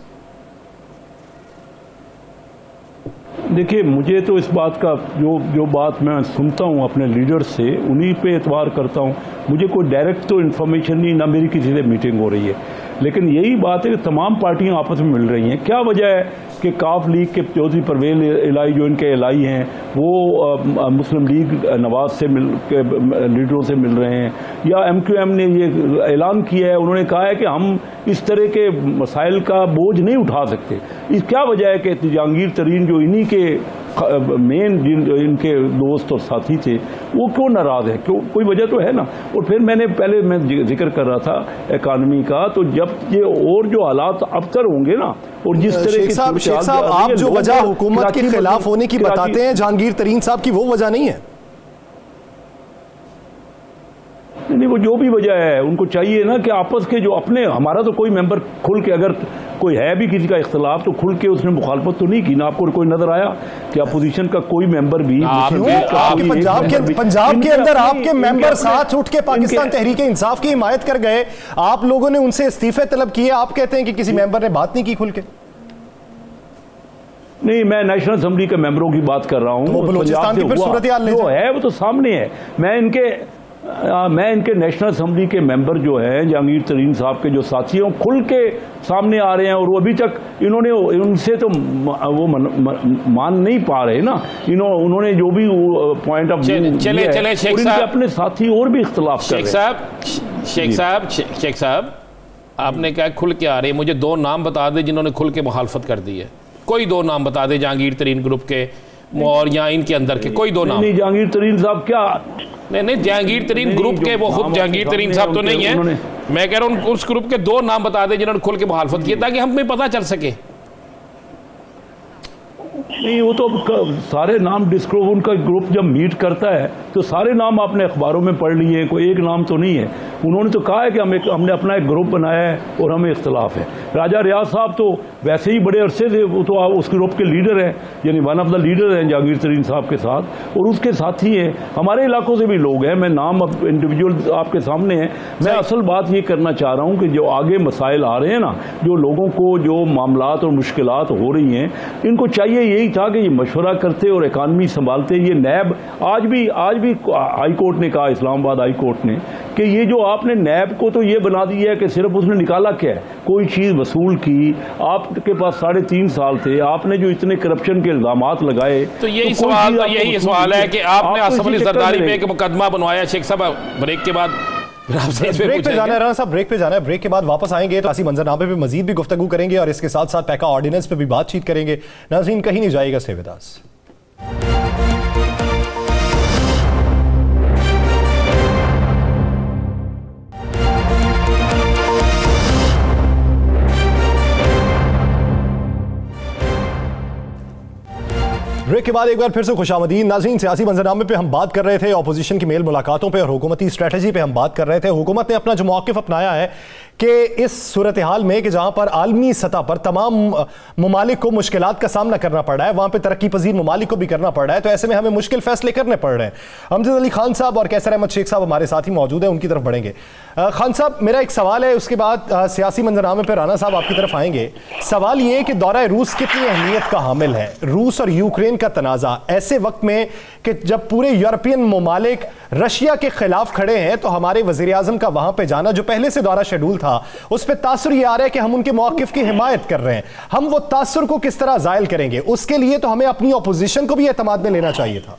Speaker 4: देखिए, मुझे तो इस बात का जो बात मैं सुनता हूँ अपने लीडर से, उन्हीं पे एतबार करता हूँ। मुझे कोई डायरेक्ट तो इन्फॉर्मेशन नहीं, ना मेरी किसी से मीटिंग हो रही है, लेकिन यही बात है कि तमाम पार्टियां आपस में मिल रही हैं। क्या वजह है कि काफ लीग के चौधरी परवेज इलाही जो इनके इलाही हैं वो मुस्लिम लीग नवाज से के लीडरों से मिल रहे हैं, या MQM ने ये ऐलान किया है, उन्होंने कहा है कि हम इस तरह के मसाइल का बोझ नहीं उठा सकते। इस क्या वजह है कि जहांगीर तरीन जो इन्हीं के मेन इनके दोस्त और साथी थे वो क्यों नाराज है? क्यों, कोई वजह तो है ना। और फिर पहले मैं जिक्र कर रहा था इकानमी का, तो जब ये और जो हालात अबतर होंगे ना, और जिस तरह
Speaker 1: शेख साहब आप जो वजह हुकूमत के खिलाफ होने की बताते हैं जहांगीर तरीन साहब की, वो वजह नहीं है?
Speaker 4: नहीं, वो जो भी वजह है उनको चाहिए ना कि आपस के जो अपने, हमारा तो कोई मेंबर खुल के, अगर कोई है भी किसी का इख्तलाफ तो खुल के उसने मुखालफत तो नहीं की ना। आपको कोई नजर आया कि अपोजिशन का कोई मेंबर भी
Speaker 1: पंजाब के अंदर आपके मेंबर साथ उठ के पाकिस्तान तहरीक इंसाफ की हिमायत कर गए, आप लोगों ने उनसे इस्तीफे तलब किए, आप कहते हैं कि किसी मेंबर ने बात नहीं की खुल के?
Speaker 4: नहीं, मैं नेशनल असेंबली के मेंबरों की बात कर रहा हूँ।
Speaker 1: तो बलूचिस्तान की फिर सूरत हाल
Speaker 4: जो है वो तो सामने है। मैं इनके नेशनल असेंबली के मेंबर जो हैं जहांगीर तरीन साहब के जो साथी हैं खुल के सामने आ रहे हैं, और वो अभी तक इन्होंने उनसे तो वो मान नहीं पा रहे ना। उन्होंने जो भी पॉइंट ऑफ व्यू
Speaker 2: चले शेख साहब,
Speaker 4: अपने साथी और भी इख्तलाफ कर रहे हैं।
Speaker 2: शेख साहब आपने क्या खुल के आ रहे हैं? मुझे दो नाम बता दें जिन्होंने खुल के मुखालफत कर दी है। कोई दो नाम बता दें जहांगीर तरीन ग्रुप के और या इनके अंदर के, कोई दो नाम।
Speaker 4: नहीं, जहांगीर तरीन साहब क्या,
Speaker 2: नहीं जहांगीर तरीन ग्रुप के वो खुद जहांगीर तरीन साहब तो नहीं है। मैं कह रहा हूं उस ग्रुप के दो नाम बता दें जिन्होंने खुल के मुखालफत की ताकि हमें पता चल सके।
Speaker 4: नहीं, वो तो सारे नाम डिस्क्लोज, उनका ग्रुप जब मीट करता है तो सारे नाम आपने अखबारों में पढ़ लिए, कोई एक नाम तो नहीं है। उन्होंने तो कहा है कि हमने अपना एक ग्रुप बनाया है और हमें इख्तलाफ है। राजा रियाज साहब तो वैसे ही बड़े अरसे से वो तो उस ग्रुप के लीडर हैं, यानी वन ऑफ द लीडर हैं जहांगीर तरीन साहब के साथ, और उसके साथी हैं हमारे इलाकों से भी लोग हैं। मैं नाम अब इंडिविजुअल आपके सामने है। मैं असल बात ये करना चाह रहा हूँ कि जो आगे मसाइल आ रहे हैं ना, जो लोगों को जो मामलात और मुश्किलात हो रही हैं, इनको चाहिए यही था कि ये मशवरा करते और इकानमी संभालते। ये नैब आज भी हाई कोर्ट ने कहा, इस्लामाबाद हाई कोर्ट ने, कि ये जो आपने नैब को तो ये बना दिया है कि सिर्फ उसने निकाला क्या है, कोई चीज वसूल की। आपके पास 3.5 साल थे, आपने जो इतने करप्शन के इल्जामात लगाए,
Speaker 2: तो यही सवाल है कि आपने आसफ अली जरदारी पे एक मुकदमा बनवाया। शेख साहब ब्रेक के बाद
Speaker 1: ब्रेक पे जाना है, राणा साहब ब्रेक पे जाना है। ब्रेक के बाद वापस आएंगे तो मंजरनामे पे मजीद भी गुफ्तगू करेंगे और इसके साथ साथ पैका ऑर्डिनेंस पे भी बातचीत करेंगे। नाज़रीन कहीं नहीं जाएगा, स्टे विद अस। ब्रेक के बाद एक बार फिर से खुशामदीद। नाज़रीन, सियासी मंजरनामे पे हम बात कर रहे थे, अपोजिशन की मेल मुलाकातों पे और हुकूमती स्ट्रेटजी पे हम बात कर रहे थे। हुकूमत ने अपना जो मौक़िफ़ अपनाया है कि इस सूरत हाल में कि जहाँ पर आलमी सतह पर तमाम ममालिक को मुश्किलात का सामना करना पड़ रहा है, वहाँ पर तरक्की पजीर ममालिक को भी करना पड़ रहा है, तो ऐसे में हमें मुश्किल फैसले करने पड़ रहे हैं। अमजद अली खान साहब और कैसर अहमद शेख साहब हमारे साथ ही मौजूद हैं, उनकी तरफ बढ़ेंगे। खान साहब, मेरा एक सवाल है, उसके बाद सियासी मंजरनामे पर राना साहब आपकी तरफ आएंगे। सवाल ये कि दौरा रूस कितनी अहमियत का हामिल है? रूस और यूक्रेन का तनाज़ा ऐसे वक्त में कि जब पूरे यूरोपियन ममालिक रशिया के खिलाफ खड़े हैं, तो हमारे वज़ीर आज़म का वहां पे जाना जो पहले से दौरा शेड्यूल था, उस पर तासुर ये आ रहा है कि हम उनके मौक़िफ़ की हिमायत कर रहे हैं। हम वो तासुर को किस तरह ज़ायल करेंगे? उसके लिए तो हमें अपनी अपोजिशन को भी एतमाद में लेना चाहिए था।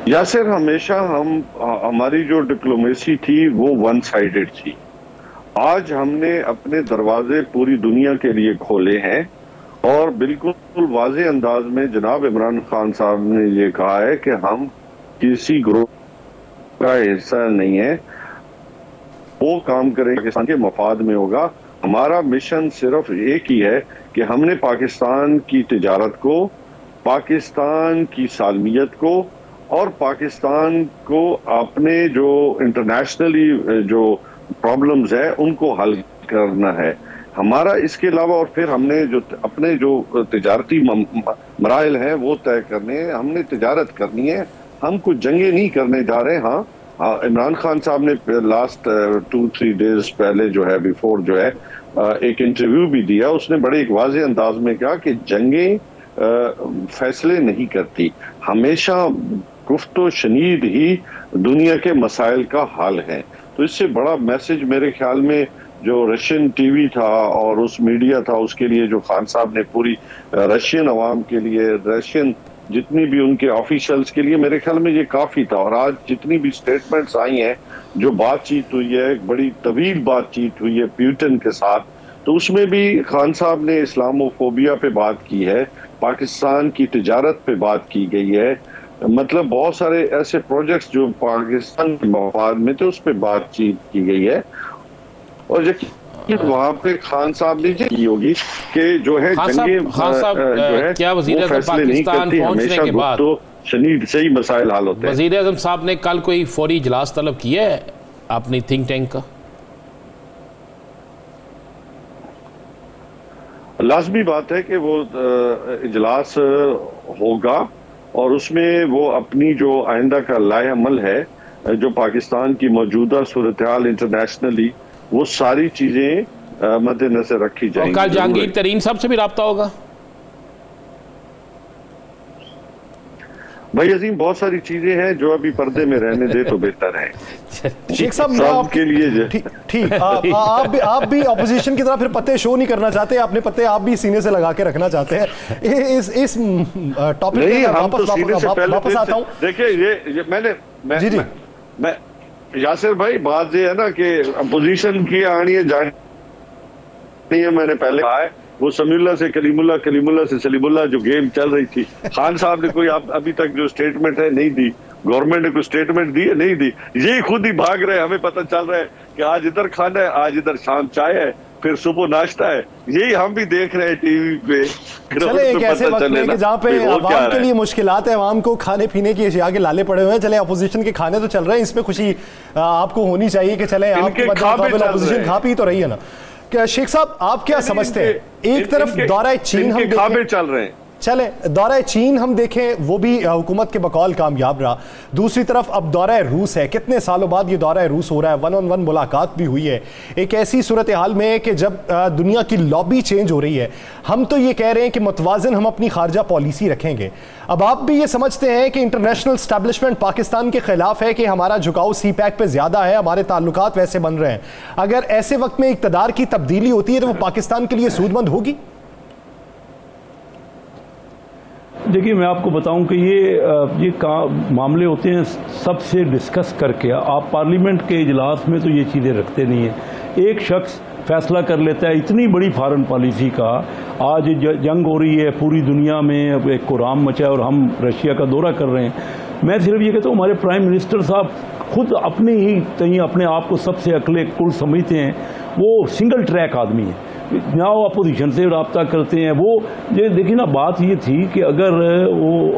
Speaker 3: यासिर, हमेशा हमारी जो डिप्लोमेसी थी वो वन साइडेड थी। आज हमने अपने दरवाजे पूरी दुनिया के लिए खोले हैं और बिल्कुल वाज़े अंदाज में जनाब इमरान खान साहब ने ये कहा है कि हम किसी ग्रुप का हिस्सा नहीं है, वो काम करें पाकिस्तान के मफाद में होगा। हमारा मिशन सिर्फ एक ही है कि हमने पाकिस्तान की तिजारत को, पाकिस्तान की सालमियत को और पाकिस्तान को अपने जो इंटरनेशनली जो प्रॉब्लम्स है उनको हल करना है हमारा। इसके अलावा और फिर हमने जो अपने जो तिजारती मराइल हैं वो तय करने हैं। हमने तिजारत करनी है, हम कुछ जंगे नहीं करने जा रहे। हाँ, इमरान खान साहब ने लास्ट 2-3 डेज पहले जो है बिफोर जो है एक इंटरव्यू भी दिया। उसने बड़े एक वाज़े अंदाज में कहा कि जंगे फैसले नहीं करती, हमेशा गुफ्तो शनीद ही दुनिया के मसाइल का हाल है। तो तो इससे बड़ा मैसेज मेरे ख्याल में जो रशियन टीवी था और उस मीडिया था उसके लिए जो खान साहब ने पूरी रशियन अवाम के लिए, रशियन जितनी भी उनके ऑफिशियल्स के लिए, मेरे ख्याल में ये काफी था। और आज जितनी भी स्टेटमेंट्स आई हैं, जो बातचीत हुई है, एक बड़ी तवील बातचीत हुई है पुतिन के साथ, तो उसमें भी खान साहब ने इस्लामोफोबिया पे बात की है, पाकिस्तान की तिजारत पे बात की गई है, मतलब बहुत सारे ऐसे प्रोजेक्ट्स जो पाकिस्तान के मफाद में थे उस पर बातचीत की गई है। और वहाँ पे खान साहब ने की होगी कि जो है जंगें जो है
Speaker 2: क्या वज़ीर आज़म
Speaker 3: फैसले नहीं करती, हमेशा तो शनीद से ही मसाइल हल होते हैं।
Speaker 2: वज़ीर आज़म साहब ने कल कोई फौरी इजलास तलब किया है अपनी थिंक टैंक का?
Speaker 3: लाजमी बात है कि वो इजलास होगा और उसमें वो अपनी जो आइंदा का लाएअमल है, जो पाकिस्तान की मौजूदा सूरत हाल इंटरनेशनली, वो सारी चीजें मद्देनजर रखी जाएंगी।
Speaker 2: कल जहांगीर तरीन साहब से भी रब्ता होगा?
Speaker 3: भाई अजीम, बहुत सारी चीजें हैं जो अभी पर्दे में रहने दे तो बेहतर है।
Speaker 1: शेख साहब, मैं आपके लिए ठीक आप भी ऑपोजिशन की तरह फिर पत्ते शो नहीं करना चाहते, अपने पत्ते आप भी सीने से लगा के रखना चाहते हैं। इस टॉपिक पे वापस आता हूँ।
Speaker 3: देखिए मैं यासिर भाई, बात ये है ना कि अपोजिशन की आनी है जानी है, मैंने पहले कहा है, वो समीउल्लाह से कलीमुल्लाह, कलीमुल्लाह से सलीमुल्लाह जो गेम चल रही थी, खान साहब ने कोई अभी तक जो स्टेटमेंट है नहीं दी, गवर्नमेंट ने कोई स्टेटमेंट दी है नहीं दी, यही खुद ही भाग रहे हैं। हमें पता चल रहा है कि आज इधर खाना है, आज इधर शाम चाय है, फिर सुबह नाश्ता है, यही हम भी देख रहे हैं टीवी पे।
Speaker 1: चले एक ऐसे वक्त में कि जहाँ पे आवाम के लिए मुश्किलात है, आवाम को खाने पीने की अशिया के लाले पड़े हुए हैं, चले अपोजिशन के खाने तो चल रहे हैं, इसमें खुशी आपको होनी चाहिए कि चले अपोजिशन खा पी तो रही है ना। क्या शेख साहब, आप क्या समझते हैं? एक तरफ दौरा चीन हम देखें,
Speaker 3: चल रहे हैं,
Speaker 1: चले दौरा चीन हम देखें, वो भी हुकूमत के बकौल कामयाब रहा। दूसरी तरफ अब दौरा रूस है, कितने सालों बाद ये दौरा रूस हो रहा है, 1-on-1 मुलाकात भी हुई है, एक ऐसी सूरत हाल में कि जब दुनिया की लॉबी चेंज हो रही है। हम तो ये कह रहे हैं कि मुतवाज़न हम अपनी खारजा पॉलिसी रखेंगे। अब आप भी ये समझते हैं कि इंटरनेशनल स्टैब्लिशमेंट पाकिस्तान के खिलाफ है, कि हमारा झुकाव CPEC पे ज्यादा है, हमारे ताल्लुकात वैसे बन रहे हैं। अगर ऐसे वक्त में इक़्तिदार की तब्दीली होती है तो वो पाकिस्तान के लिए सूदमंद होगी?
Speaker 4: देखिए, मैं आपको बताऊं कि ये मामले होते हैं सबसे डिस्कस करके। आप पार्लियामेंट के इजलास में तो ये चीज़ें रखते नहीं हैं। एक शख्स फैसला कर लेता है इतनी बड़ी फॉरेन पॉलिसी का। आज जंग हो रही है पूरी दुनिया में, अब एक कोराम मचा है और हम रशिया का दौरा कर रहे हैं। मैं सिर्फ ये कहता हूँ, हमारे प्राइम मिनिस्टर साहब खुद अपने ही तहीं अपने आप को सबसे अकले कुल समझते हैं। वो सिंगल ट्रैक आदमी है, ना वो अपोजिशन से रब्ता करते हैं। वो ये देखिए ना, बात ये थी कि अगर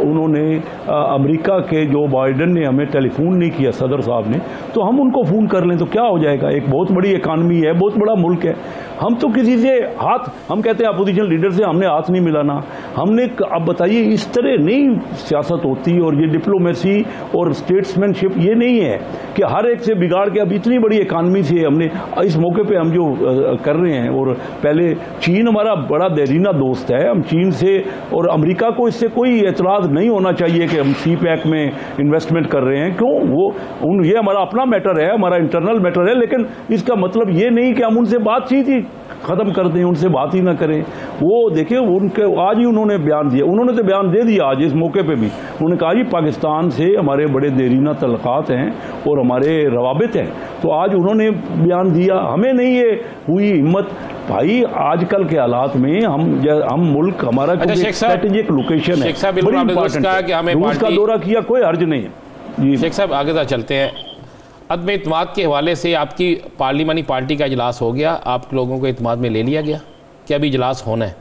Speaker 4: उन्होंने अमेरिका के जो बाइडन ने हमें टेलीफोन नहीं किया, सदर साहब ने, तो हम उनको फ़ोन कर लें तो क्या हो जाएगा। एक बहुत बड़ी इकानमी है, बहुत बड़ा मुल्क है। हम तो किसी से हाथ, हम कहते हैं अपोजिशन लीडर से हमने हाथ नहीं मिलाना। हमने, अब बताइए, इस तरह नहीं सियासत होती। और ये डिप्लोमेसी और स्टेट्समैनशिप ये नहीं है कि हर एक से बिगाड़ के, अब इतनी बड़ी इकानमी से हमने इस मौके पर हम जो कर रहे हैं। और पहले चीन हमारा बड़ा देरीना दोस्त है, हम चीन से, और अमेरिका को इससे कोई एतराज़ नहीं होना चाहिए कि हम CPEC में इन्वेस्टमेंट कर रहे हैं। क्यों? ये हमारा अपना मैटर है, हमारा इंटरनल मैटर है। लेकिन इसका मतलब ये नहीं कि हम उनसे बातचीत ही ख़त्म कर दें, उनसे बात ही ना करें। वो देखिए, उनके आज ही उन्होंने बयान दिया, उन्होंने तो बयान दे दिया आज इस मौके पे भी। उन्होंने कहा जी पाकिस्तान से हमारे बड़े देरीना तल्लुकात हैं और हमारे रवाबित हैं। तो आज उन्होंने बयान दिया। हमें नहीं ये हुई हिम्मत भाई, आजकल के हालात में हम मुल्क, हमारा स्ट्रेटेजिक लोकेशन है, बड़ी इंपॉर्टेंट है। रूस का दौरा किया, कोई हर्ज नहीं है।
Speaker 2: शेख साहब, आगे चलते हैं। अदम इत्मीनाद के हवाले से आपकी पार्लिमानी पार्टी का इजलास हो गया, आप लोगों को इत्मीनाद में ले लिया गया, क्या अभी इजलास होना है?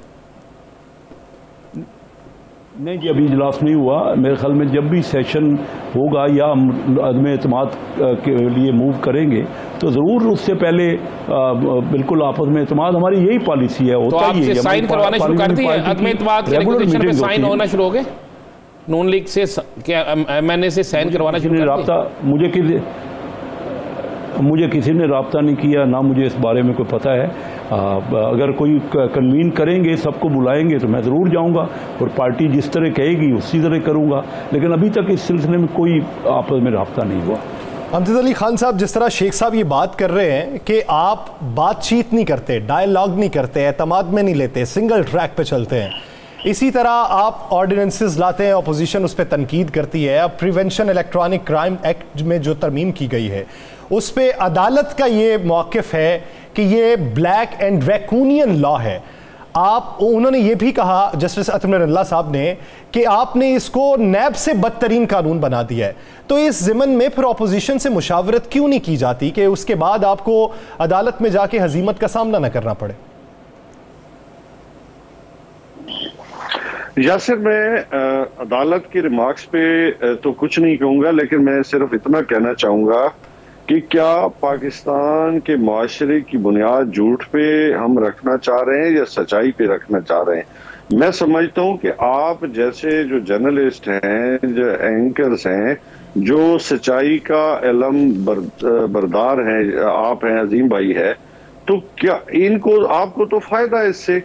Speaker 4: नहीं जी, अभी इजलास नहीं हुआ। मेरे ख्याल में जब भी सेशन होगा या हम अदम इत्मीनाद के लिए मूव करेंगे तो ज़रूर उससे पहले बिल्कुल आपस में इत्मीनाद, हमारी यही पॉलिसी है।
Speaker 2: होता ही है, साइन करवाना शुरू कर दिए, अदम इत्मीनाद के नेगोशिएशन में साइन होना शुरू हो गए। नून लीग से क्या MNA से साइन करवाना शुरू कर दिया?
Speaker 4: मुझे किसी ने रब्ता नहीं किया, ना मुझे इस बारे में कोई पता है। अगर कोई कन्वीन करेंगे, सबको बुलाएंगे तो मैं ज़रूर जाऊंगा और पार्टी जिस तरह कहेगी उसी तरह करूंगा। लेकिन अभी तक इस सिलसिले में कोई आपस में रब्ता नहीं हुआ।
Speaker 1: अमजद अली खान साहब, जिस तरह शेख साहब ये बात कर रहे हैं कि आप बातचीत नहीं करते, डायलॉग नहीं करते, एतमाद में नहीं लेते, सिंगल ट्रैक पे चलते हैं, इसी तरह आप ऑर्डिनेंसेस लाते हैं, अपोजिशन उस पर तनकीद करती है। अब प्रिवेंशन इलेक्ट्रॉनिक क्राइम एक्ट में जो तरमीम की गई है उस पर अदालत का ये मौक़िफ़ है कि ये ब्लैक एंड ड्रैकोनियन लॉ है। उन्होंने ये भी कहा जस्टिस अतमर अल्लाह साहब ने कि आपने इसको नैब से बदतरीन कानून बना दिया है। तो इस ज़िमन में फिर अपोजिशन से मुशावरत क्यों नहीं की जाती कि उसके बाद आपको अदालत में जाके हजीमत का सामना न करना पड़े?
Speaker 3: यासिर, मैं अदालत के रिमार्क्स पे तो कुछ नहीं कहूंगा, लेकिन मैं सिर्फ इतना कहना चाहूंगा कि क्या पाकिस्तान के माशरे की बुनियाद झूठ पे हम रखना चाह रहे हैं या सच्चाई पे रखना चाह रहे हैं। मैं समझता हूं कि आप जैसे जो जर्नलिस्ट हैं, जो एंकर्स हैं, जो सच्चाई का इल्म बरदार हैं, आप हैं, अजीम भाई है, तो क्या इनको आपको तो फायदा है इससे।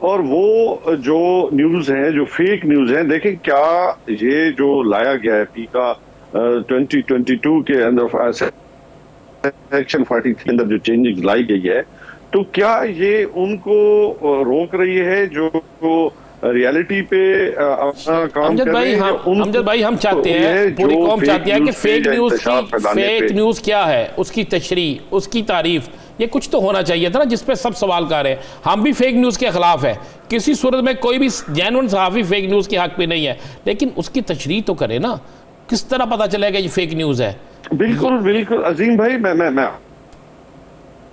Speaker 3: और वो जो न्यूज है, जो फेक न्यूज है, देखें क्या ये जो लाया गया है पीका 2022 के अंदर सेक्शन 43 के अंदर जो चेंजिंग लाई गई है, तो क्या ये उनको रोक रही है जो रियलिटी पे अपना काम कर रहे हैं?
Speaker 2: अमजद भाई, हम चाहते हैं, पूरी कौम चाहती है कि फेक न्यूज क्या है, उसकी तशरीह, उसकी तारीफ, ये कुछ तो होना चाहिए था ना जिस पे सब सवाल कर रहे हैं। हम भी फेक न्यूज़ के खिलाफ है, किसी सूरत में कोई भी जेन्युइन सहाफ़ी फेक न्यूज़ के हक पे नहीं है, लेकिन उसकी तशरीह तो करे ना। किस तरह पता चलेगा ये फेक न्यूज़ है?
Speaker 3: बिल्कुल बिल्कुल अजीम भाई, मैं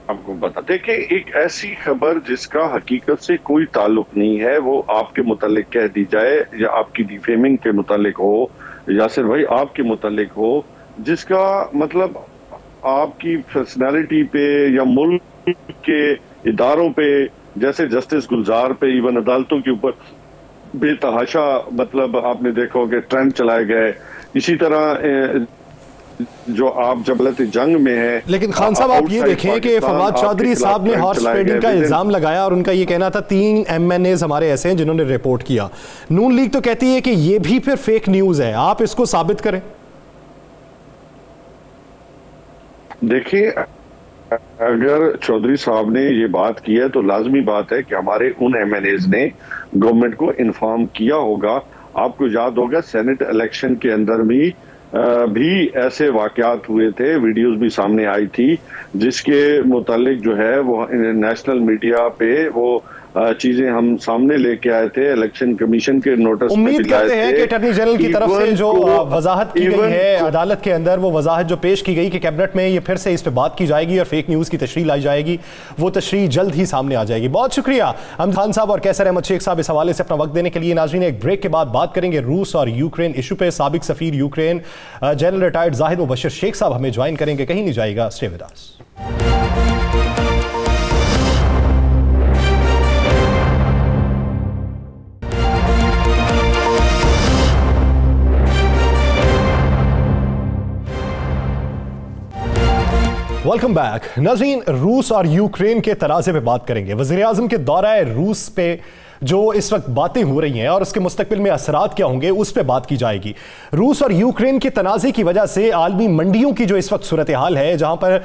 Speaker 3: आपको बता, देखिए एक ऐसी खबर जिसका हकीकत से कोई ताल्लुक नहीं है, वो आपके मुतालिक कह दी जाए या आपकी डिफेमिंग के मुतालिक हो, यासिर भाई आपके मुतालिक हो, जिसका मतलब आपकी पर्सनालिटी पे या मुल्क के इदारों पे, जैसे जस्टिस गुलजार पे, इवन अदालतों के ऊपर बेतहाशा मतलब आपने देखा कि ट्रेंड चलाए गए। इसी तरह जो आप जबलत जंग में है।
Speaker 1: लेकिन खान साहब आप ये देखें कि फवाद चौधरी साहब ने हॉर्स ट्रेडिंग का इल्जाम लगाया और उनका ये कहना था 3 MNAs हमारे ऐसे हैं जिन्होंने रिपोर्ट किया। नून लीग तो कहती है कि ये भी फिर फेक न्यूज है, आप इसको साबित करें।
Speaker 3: देखिए, अगर चौधरी साहब ने ये बात की है तो लाजमी बात है कि हमारे उन MNAs ने गवर्नमेंट को इन्फॉर्म किया होगा। आपको याद होगा सेनेट इलेक्शन के अंदर भी ऐसे वाकयात हुए थे, वीडियोस भी सामने आई थी, जिसके मुतालिक जो है वो नेशनल मीडिया पे वो चीजें हम सामने लेके आए थे, इलेक्शन कमीशन के नोटिस।
Speaker 1: उम्मीद करते हैं कि अटॉर्नी जनरल की तरफ से जो वजाहत की गई है अदालत के अंदर, वो वजाहत जो पेश की गई कि कैबिनेट में ये फिर से इस पे बात की जाएगी और फेक न्यूज की तशरीह लाई जाएगी, वो तशरीह जल्द ही सामने आ जाएगी। बहुत शुक्रिया अहमद खान साहब और कैसर अहमद शेख साहब इस हवाले से अपना वक्त देने के लिए। नाज़रीन, एक ब्रेक के बाद बात करेंगे रूस और यूक्रेन इशू पे। साबिक सफीर Ukraine general retired Zahid Mubashir Sheikh sahab हमें ज्वाइन करेंगे। कहीं नहीं जाएगा, stay with us. Welcome back. नाज़रीन, रूस और यूक्रेन के तनाज़े पे बात करेंगे। वज़ीर-ए-आज़म के दौरा रूस पे जो इस वक्त बातें हो रही हैं और उसके मुस्तकबिल में असरात क्या होंगे उस पर बात की जाएगी। रूस और यूक्रेन के तनाज़े की वजह से आलमी मंडियों की जो इस वक्त सूरत हाल है, जहां पर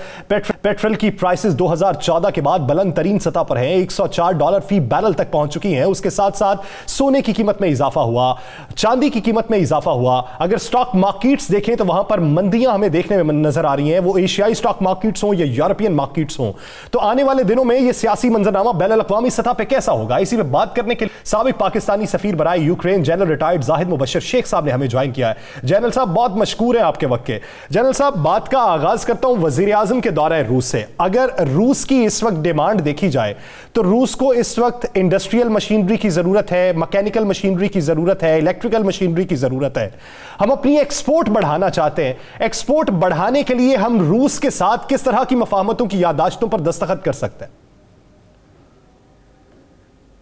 Speaker 1: पेट्रोल की प्राइसेस 2014 के बाद बुलंद तरीन सतह पर हैं, $104 फी बैरल तक पहुंच चुकी हैं। उसके साथ साथ सोने की कीमत में इजाफा हुआ, चांदी की कीमत में इजाफा हुआ। अगर स्टॉक मार्केट्स देखें तो वहां पर मंदियां हमें देखने में नजर आ रही हैं, वो एशियाई स्टॉक मार्केट्स हों या यूरोपियन मार्केट्स हों। तो आने वाले दिनों में ये सियासी मंजरनामा बैनुल अक़वामी सतह पर कैसा होगा, इसी पर बात करने के लिए साबिक पाकिस्तानी सफीर बराए Ukraine general retired Zahid Mubashir Sheikh sahab ने हमें ज्वाइन किया है। जनरल साहब, बहुत मशकूर हैं आपके वक्त के। जनरल साहब, बात का आगाज करता हूं वजीर आजम के दौरे रूस से। अगर रूस की इस वक्त डिमांड देखी जाए तो रूस को इस वक्त इंडस्ट्रियल मशीनरी की जरूरत है, मैकेनिकल मशीनरी की जरूरत है, इलेक्ट्रिकल मशीनरी की जरूरत है। हम अपनी एक्सपोर्ट बढ़ाना चाहते हैं। एक्सपोर्ट बढ़ाने के लिए हम रूस के साथ किस तरह की मफाहमतों की याददाश्तों पर दस्तखत कर सकते हैं?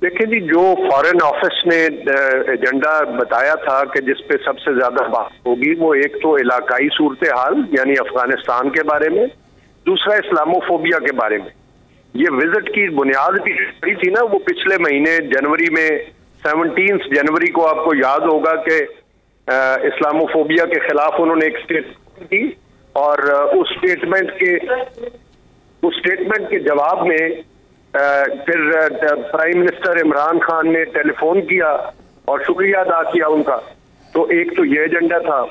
Speaker 5: देखिए जी, जो फॉरेन ऑफिस ने एजेंडा बताया था कि जिस पे सबसे ज्यादा बात होगी, वो एक तो इलाकाई सूरत हाल यानी अफगानिस्तान के बारे में, दूसरा इस्लामोफोबिया के बारे में। ये विजिट की बुनियाद भी थी ना, वो पिछले महीने जनवरी में 17 जनवरी को आपको याद होगा कि इस्लामोफोबिया के खिलाफ उन्होंने एक दी और उस स्टेटमेंट के जवाब में फिर प्राइम मिनिस्टर इमरान खान ने टेलीफोन किया और शुक्रिया अदा किया उनका। तो एक तो ये एजेंडा था,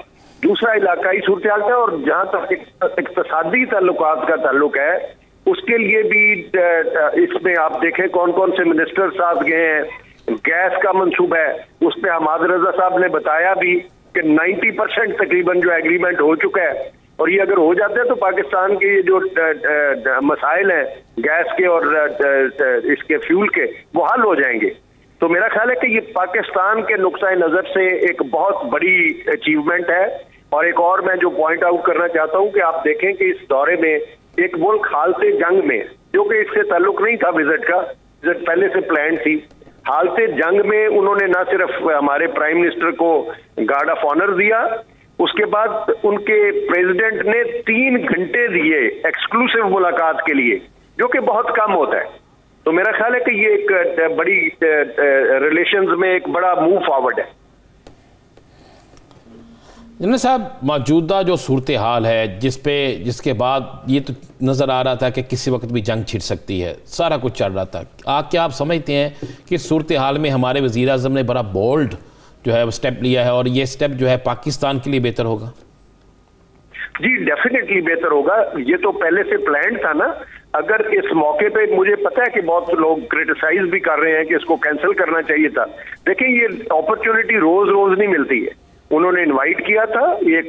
Speaker 5: दूसरा इलाकाई सूरत था, और जहां तक इक्तिसादी ताल्लुकात का ताल्लुक है उसके लिए भी इसमें आप देखें कौन कौन से मिनिस्टर साथ गए हैं। गैस का मंसूबा है, उस पर हमाद रजा साहब ने बताया भी कि 90% तकरीबन जो एग्रीमेंट हो चुका है, और ये अगर हो जाता है तो पाकिस्तान के ये जो मसाइल हैं गैस के और इसके फ्यूल के, वो हल हो जाएंगे। तो मेरा ख्याल है कि ये पाकिस्तान के नुक्ता नज़र से एक बहुत बड़ी अचीवमेंट है। और एक और मैं जो पॉइंट आउट करना चाहता हूँ कि आप देखें कि इस दौरे में एक मुल्क हालते जंग में, जो कि इससे ताल्लुक नहीं था विजिट का, विजिट पहले से प्लान थी, हालते जंग में उन्होंने न सिर्फ हमारे प्राइम मिनिस्टर को गार्ड ऑफ ऑनर दिया, उसके बाद उनके प्रेसिडेंट ने 3 घंटे दिए एक्सक्लूसिव मुलाकात के लिए, जो कि बहुत कम होता है। तो मेरा ख्याल है कि ये एक बड़ी रिलेशंस में एक बड़ा मूव फॉरवर्ड है।
Speaker 2: जनरल साहब, मौजूदा जो सूरत हाल है जिसके बाद ये तो नज़र आ रहा था कि किसी वक्त भी जंग छिड़ सकती है, सारा कुछ चल रहा था, क्या आप समझते हैं कि सूरत हाल में हमारे वज़ीर आज़म ने बड़ा बोल्ड जो है वो स्टेप लिया है और ये स्टेप जो है पाकिस्तान के लिए बेहतर होगा?
Speaker 5: जी डेफिनेटली बेहतर होगा। ये तो पहले से प्लान था ना। अगर इस मौके पे, मुझे पता है कि बहुत लोग क्रिटिसाइज भी कर रहे हैं कि इसको कैंसिल करना चाहिए था। देखिए ये अपॉर्चुनिटी रोज रोज नहीं मिलती है। उन्होंने इनवाइट किया था ये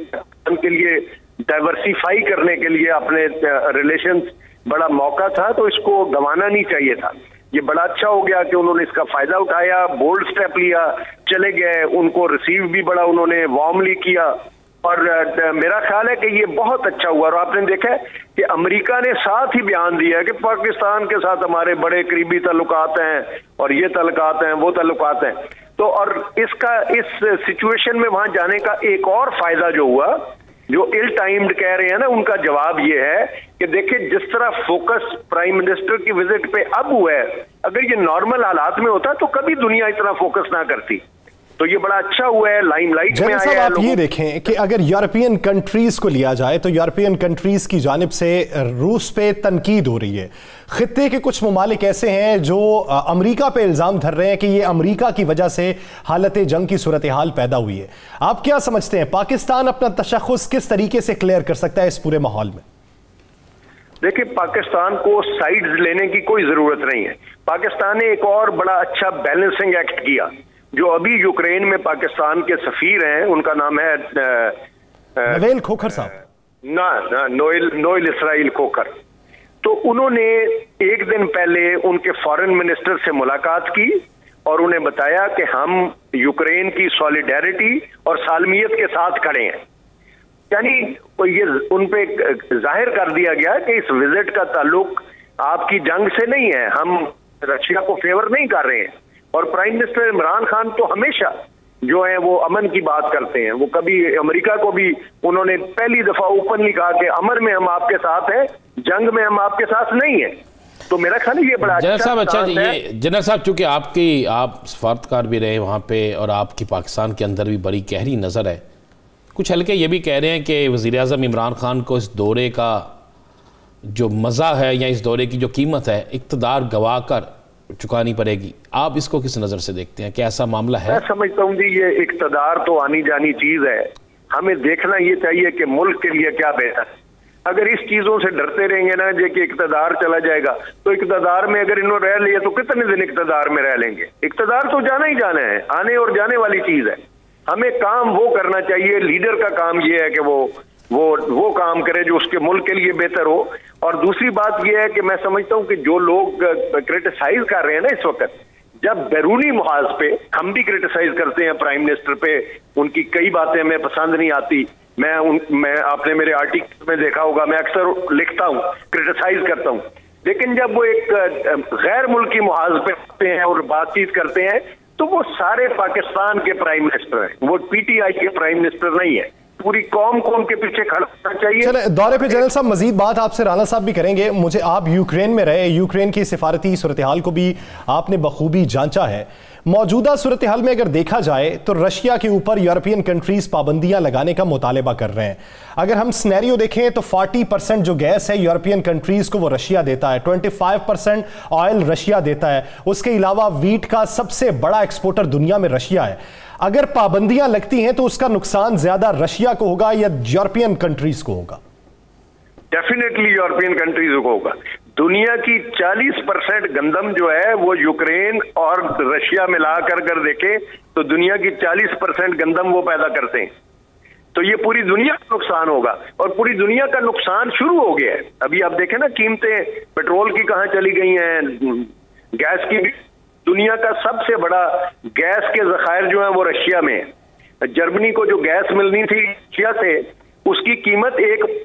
Speaker 5: के लिए, डाइवर्सिफाई करने के लिए अपने रिलेशंस, बड़ा मौका था, तो इसको गंवाना नहीं चाहिए था। ये बड़ा अच्छा हो गया कि उन्होंने इसका फायदा उठाया, बोल्ड स्टेप लिया, चले गए, उनको रिसीव भी बड़ा उन्होंने वार्मली किया। और मेरा ख्याल है कि ये बहुत अच्छा हुआ। और आपने देखा है कि अमेरिका ने साथ ही बयान दिया है कि पाकिस्तान के साथ हमारे बड़े करीबी ताल्लुकात हैं और ये ताल्लुकात हैं, वो ताल्लुकात हैं। तो और इस सिचुएशन में वहां जाने का एक और फायदा जो हुआ, जो इल टाइम्ड कह रहे हैं ना, उनका जवाब ये है कि देखिए जिस तरह फोकस प्राइम मिनिस्टर की विजिट पे अब हुआ है, अगर ये नॉर्मल हालात में होता तो कभी दुनिया इतना फोकस ना करती। तो ये बड़ा अच्छा हुआ है, लाइमलाइट में आया है।
Speaker 1: आप ये देखें कि अगर यूरोपियन कंट्रीज को लिया जाए तो यूरोपियन कंट्रीज की जानिब से रूस पे तनकीद हो रही है। खित्ते के कुछ ममालिक ऐसे हैं जो अमेरिका पे इल्जाम धर रहे हैं कि ये अमेरिका की वजह से हालत जंग की सूरत हाल पैदा हुई है। आप क्या समझते हैं, पाकिस्तान अपना तशख़्ख़ुस किस तरीके से क्लियर कर सकता है इस पूरे माहौल में?
Speaker 5: देखिए पाकिस्तान को साइड्स लेने की कोई जरूरत नहीं है। पाकिस्तान ने एक और बड़ा अच्छा बैलेंसिंग एक्ट किया। जो अभी यूक्रेन में पाकिस्तान के सफीर हैं, उनका नाम है
Speaker 1: नवेल खोखर साहब,
Speaker 5: नोएल इसराइल खोखर। तो उन्होंने एक दिन पहले उनके फॉरेन मिनिस्टर से मुलाकात की और उन्हें बताया कि हम यूक्रेन की सॉलिडेरिटी और सालमियत के साथ खड़े हैं। यानी ये उन पे जाहिर कर दिया गया कि इस विजिट का ताल्लुक आपकी जंग से नहीं है, हम रशिया को फेवर नहीं कर रहे हैं। और प्राइम मिनिस्टर इमरान खान तो हमेशा जो है वो अमन की बात करते हैं। वो कभी अमेरिका को भी उन्होंने पहली दफा ओपनली कहा कि अमन में हम आपके साथ हैं, जंग में हम आपके साथ नहीं है। तो मेरा ख्याल ये बड़ा
Speaker 2: अच्छा ये जनरल साहब, चूंकि आप सफारतकार भी रहे वहाँ पे और आपकी पाकिस्तान के अंदर भी बड़ी गहरी नज़र है, कुछ हल्के ये भी कह रहे हैं कि वज़ीर आज़म इमरान खान को इस दौरे का जो मज़ा है या इस दौरे की जो कीमत है इक़्तिदार गवा कर चुकानी पड़ेगी। आप इसको किस नज़र से देखते हैं, क्या ऐसा मामला है?
Speaker 5: मैं समझता हूँ जी ये इक़्तिदार तो आनी जानी चीज़ है। हमें देखना ये चाहिए कि मुल्क के लिए क्या बेहतर है। अगर इस चीज़ों से डरते रहेंगे ना जे कि इक़्तिदार चला जाएगा, तो इक़्तिदार में अगर इन्होंने रह लिया तो कितने दिन इक़्तिदार में रह लेंगे। इक़्तिदार तो जाना ही जाना है, आने और जाने वाली चीज़ है। हमें काम वो करना चाहिए, लीडर का काम ये है कि वो काम करे जो उसके मुल्क के लिए बेहतर हो। और दूसरी बात यह है कि मैं समझता हूं कि जो लोग क्रिटिसाइज कर रहे हैं ना इस वक्त, जब बैरूनी मुहाज पे हम भी क्रिटिसाइज करते हैं प्राइम मिनिस्टर पे, उनकी कई बातें हमें पसंद नहीं आती। मैं आपने मेरे आर्टिकल में देखा होगा, मैं अक्सर लिखता हूं, क्रिटिसाइज करता हूं। लेकिन जब वो एक गैर मुल्की मुहाज पे आते हैं और बातचीत करते हैं तो वो सारे पाकिस्तान के प्राइम मिनिस्टर हैं, वो पीटीआई के प्राइम मिनिस्टर नहीं है। पूरी कौम को उनके पीछे खड़ा होना चाहिए।
Speaker 1: चले दौरे पे जनरल साहब मजीद बात आपसे राना साहब भी करेंगे। मुझे, आप यूक्रेन में रहे, यूक्रेन की सिफारती सूरत हाल को भी आपने बखूबी जांचा है। मौजूदा सूरत हाल में अगर देखा जाए तो रशिया के ऊपर यूरोपियन कंट्रीज पाबंदियां लगाने का मुतालबा कर रहे हैं। अगर हम सिनेरियो देखें तो 40% जो गैस है यूरोपियन कंट्रीज को वो रशिया देता है, 25% ऑयल रशिया देता है। उसके अलावा वीट का सबसे बड़ा एक्सपोर्टर दुनिया में रशिया है। अगर पाबंदियां लगती हैं तो उसका नुकसान ज्यादा रशिया को होगा या यूरोपियन कंट्रीज को होगा?
Speaker 5: डेफिनेटली यूरोपियन कंट्रीज को होगा। दुनिया की 40% गंदम जो है वो यूक्रेन और रशिया मिला कर देखे तो दुनिया की 40% गंदम वो पैदा करते हैं। तो ये पूरी दुनिया का नुकसान होगा और पूरी दुनिया का नुकसान शुरू हो गया है। अभी आप देखें ना, कीमतें पेट्रोल की कहां चली गई हैं, गैस की भी। दुनिया का सबसे बड़ा गैस के जखायर जो है वो रशिया में है। जर्मनी को जो गैस मिलनी थी रशिया से, उसकी कीमत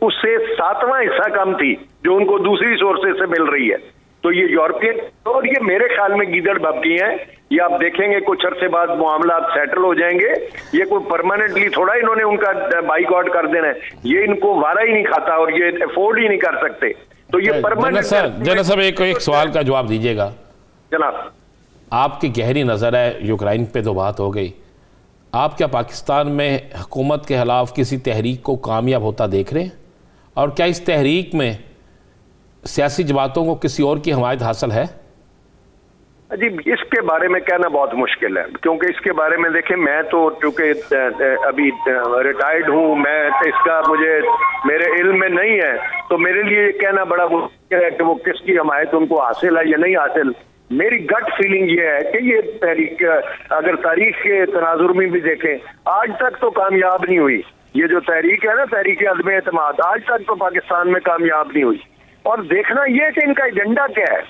Speaker 5: उससे 7वां हिस्सा कम थी जो उनको दूसरी सोर्सेज से मिल रही है। तो ये यूरोपियन, और ये मेरे ख्याल में गीदड़ भभकी हैं। ये आप देखेंगे कुछ अरसे बाद मामला सेटल हो जाएंगे। ये कोई परमानेंटली थोड़ा इन्होंने उनका बाइकआउट कर देना है, ये इनको वारा ही नहीं खाता और ये अफोर्ड ही नहीं कर सकते। तो ये परमानेंट।
Speaker 2: जनरल साहब एक सवाल का जवाब दीजिएगा
Speaker 5: जनाब।
Speaker 2: आपकी गहरी नजर है, यूक्रेन पे तो बात हो गई, आप क्या पाकिस्तान में हुकूमत के खिलाफ किसी तहरीक को कामयाब होता देख रहे हैं? और क्या इस तहरीक में सियासी जमातों को किसी और की हमायत हासिल है?
Speaker 5: जी, इसके बारे में कहना बहुत मुश्किल है, क्योंकि इसके बारे में देखें, मैं तो चूंकि अभी रिटायर्ड हूँ, मैं इसका मेरे इल्म में नहीं है, तो मेरे लिए कहना बड़ा मुश्किल है कि वो किसकी हमायत उनको हासिल है या नहीं हासिल। मेरी गट फीलिंग ये है कि ये तहरीक, अगर तारीख के तनाजुर में भी देखें, आज तक तो कामयाब नहीं हुई। ये जो तहरीक है ना, तहरीक अदम एतमाद, आज तक तो पाकिस्तान में कामयाब नहीं हुई। और देखना ये कि इनका एजेंडा क्या है।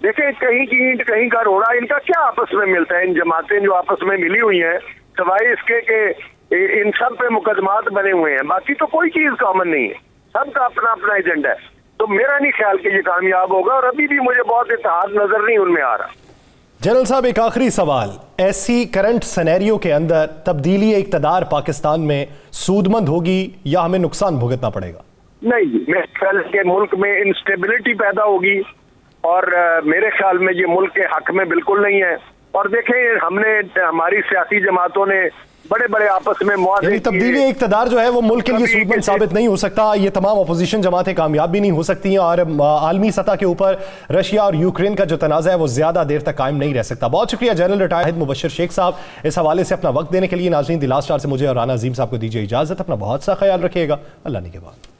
Speaker 5: देखें, कहीं की ईंट कहीं का रोड़ा, इनका क्या आपस में मिलता है? इन जमातें जो आपस में मिली हुई हैं, सवाए इसके कि इन सब पे मुकदमात बने हुए हैं, बाकी तो कोई चीज कॉमन नहीं है। सबका अपना अपना एजेंडा है। तो मेरा नहीं ख्याल कि ये कामयाब होगा, और अभी भी मुझे बहुत इत्तेहाद नजर नहीं उनमें आ रहा।
Speaker 1: जनरल साहब, एक आखिरी सवाल, ऐसी करंट सिनेरियो के अंदर तब्दीली इक़्तिदार पाकिस्तान में सूदमंद होगी या हमें नुकसान भुगतना पड़ेगा?
Speaker 5: नहीं, मेरे ख्याल के मुल्क में इंस्टेबिलिटी पैदा होगी और मेरे ख्याल में ये मुल्क के हक में बिल्कुल नहीं है। और देखें, हमारी सियासी जमातों ने बड़े बड़े आपस में मुआहदे,
Speaker 1: तब्दीली इक़्तिदार जो है वो मुल्क के लिए सूदमंद साबित नहीं हो सकता। ये तमाम अपोजिशन जमातें कामयाब भी नहीं हो सकती हैं और आलमी सतह के ऊपर रशिया और यूक्रेन का जो तनाज़ा है वो ज्यादा देर तक कायम नहीं रह सकता। बहुत शुक्रिया जनरल रिटायर्ड मुबशर शेख साहब, इस हवाले से अपना वक्त देने के लिए। नाज़रीन, द लास्ट आवर से मुझे और राना अजीम साहब को दीजिए इजाजत। अपना बहुत सा ख्याल रखिएगा। अल्लाह ने के बाद।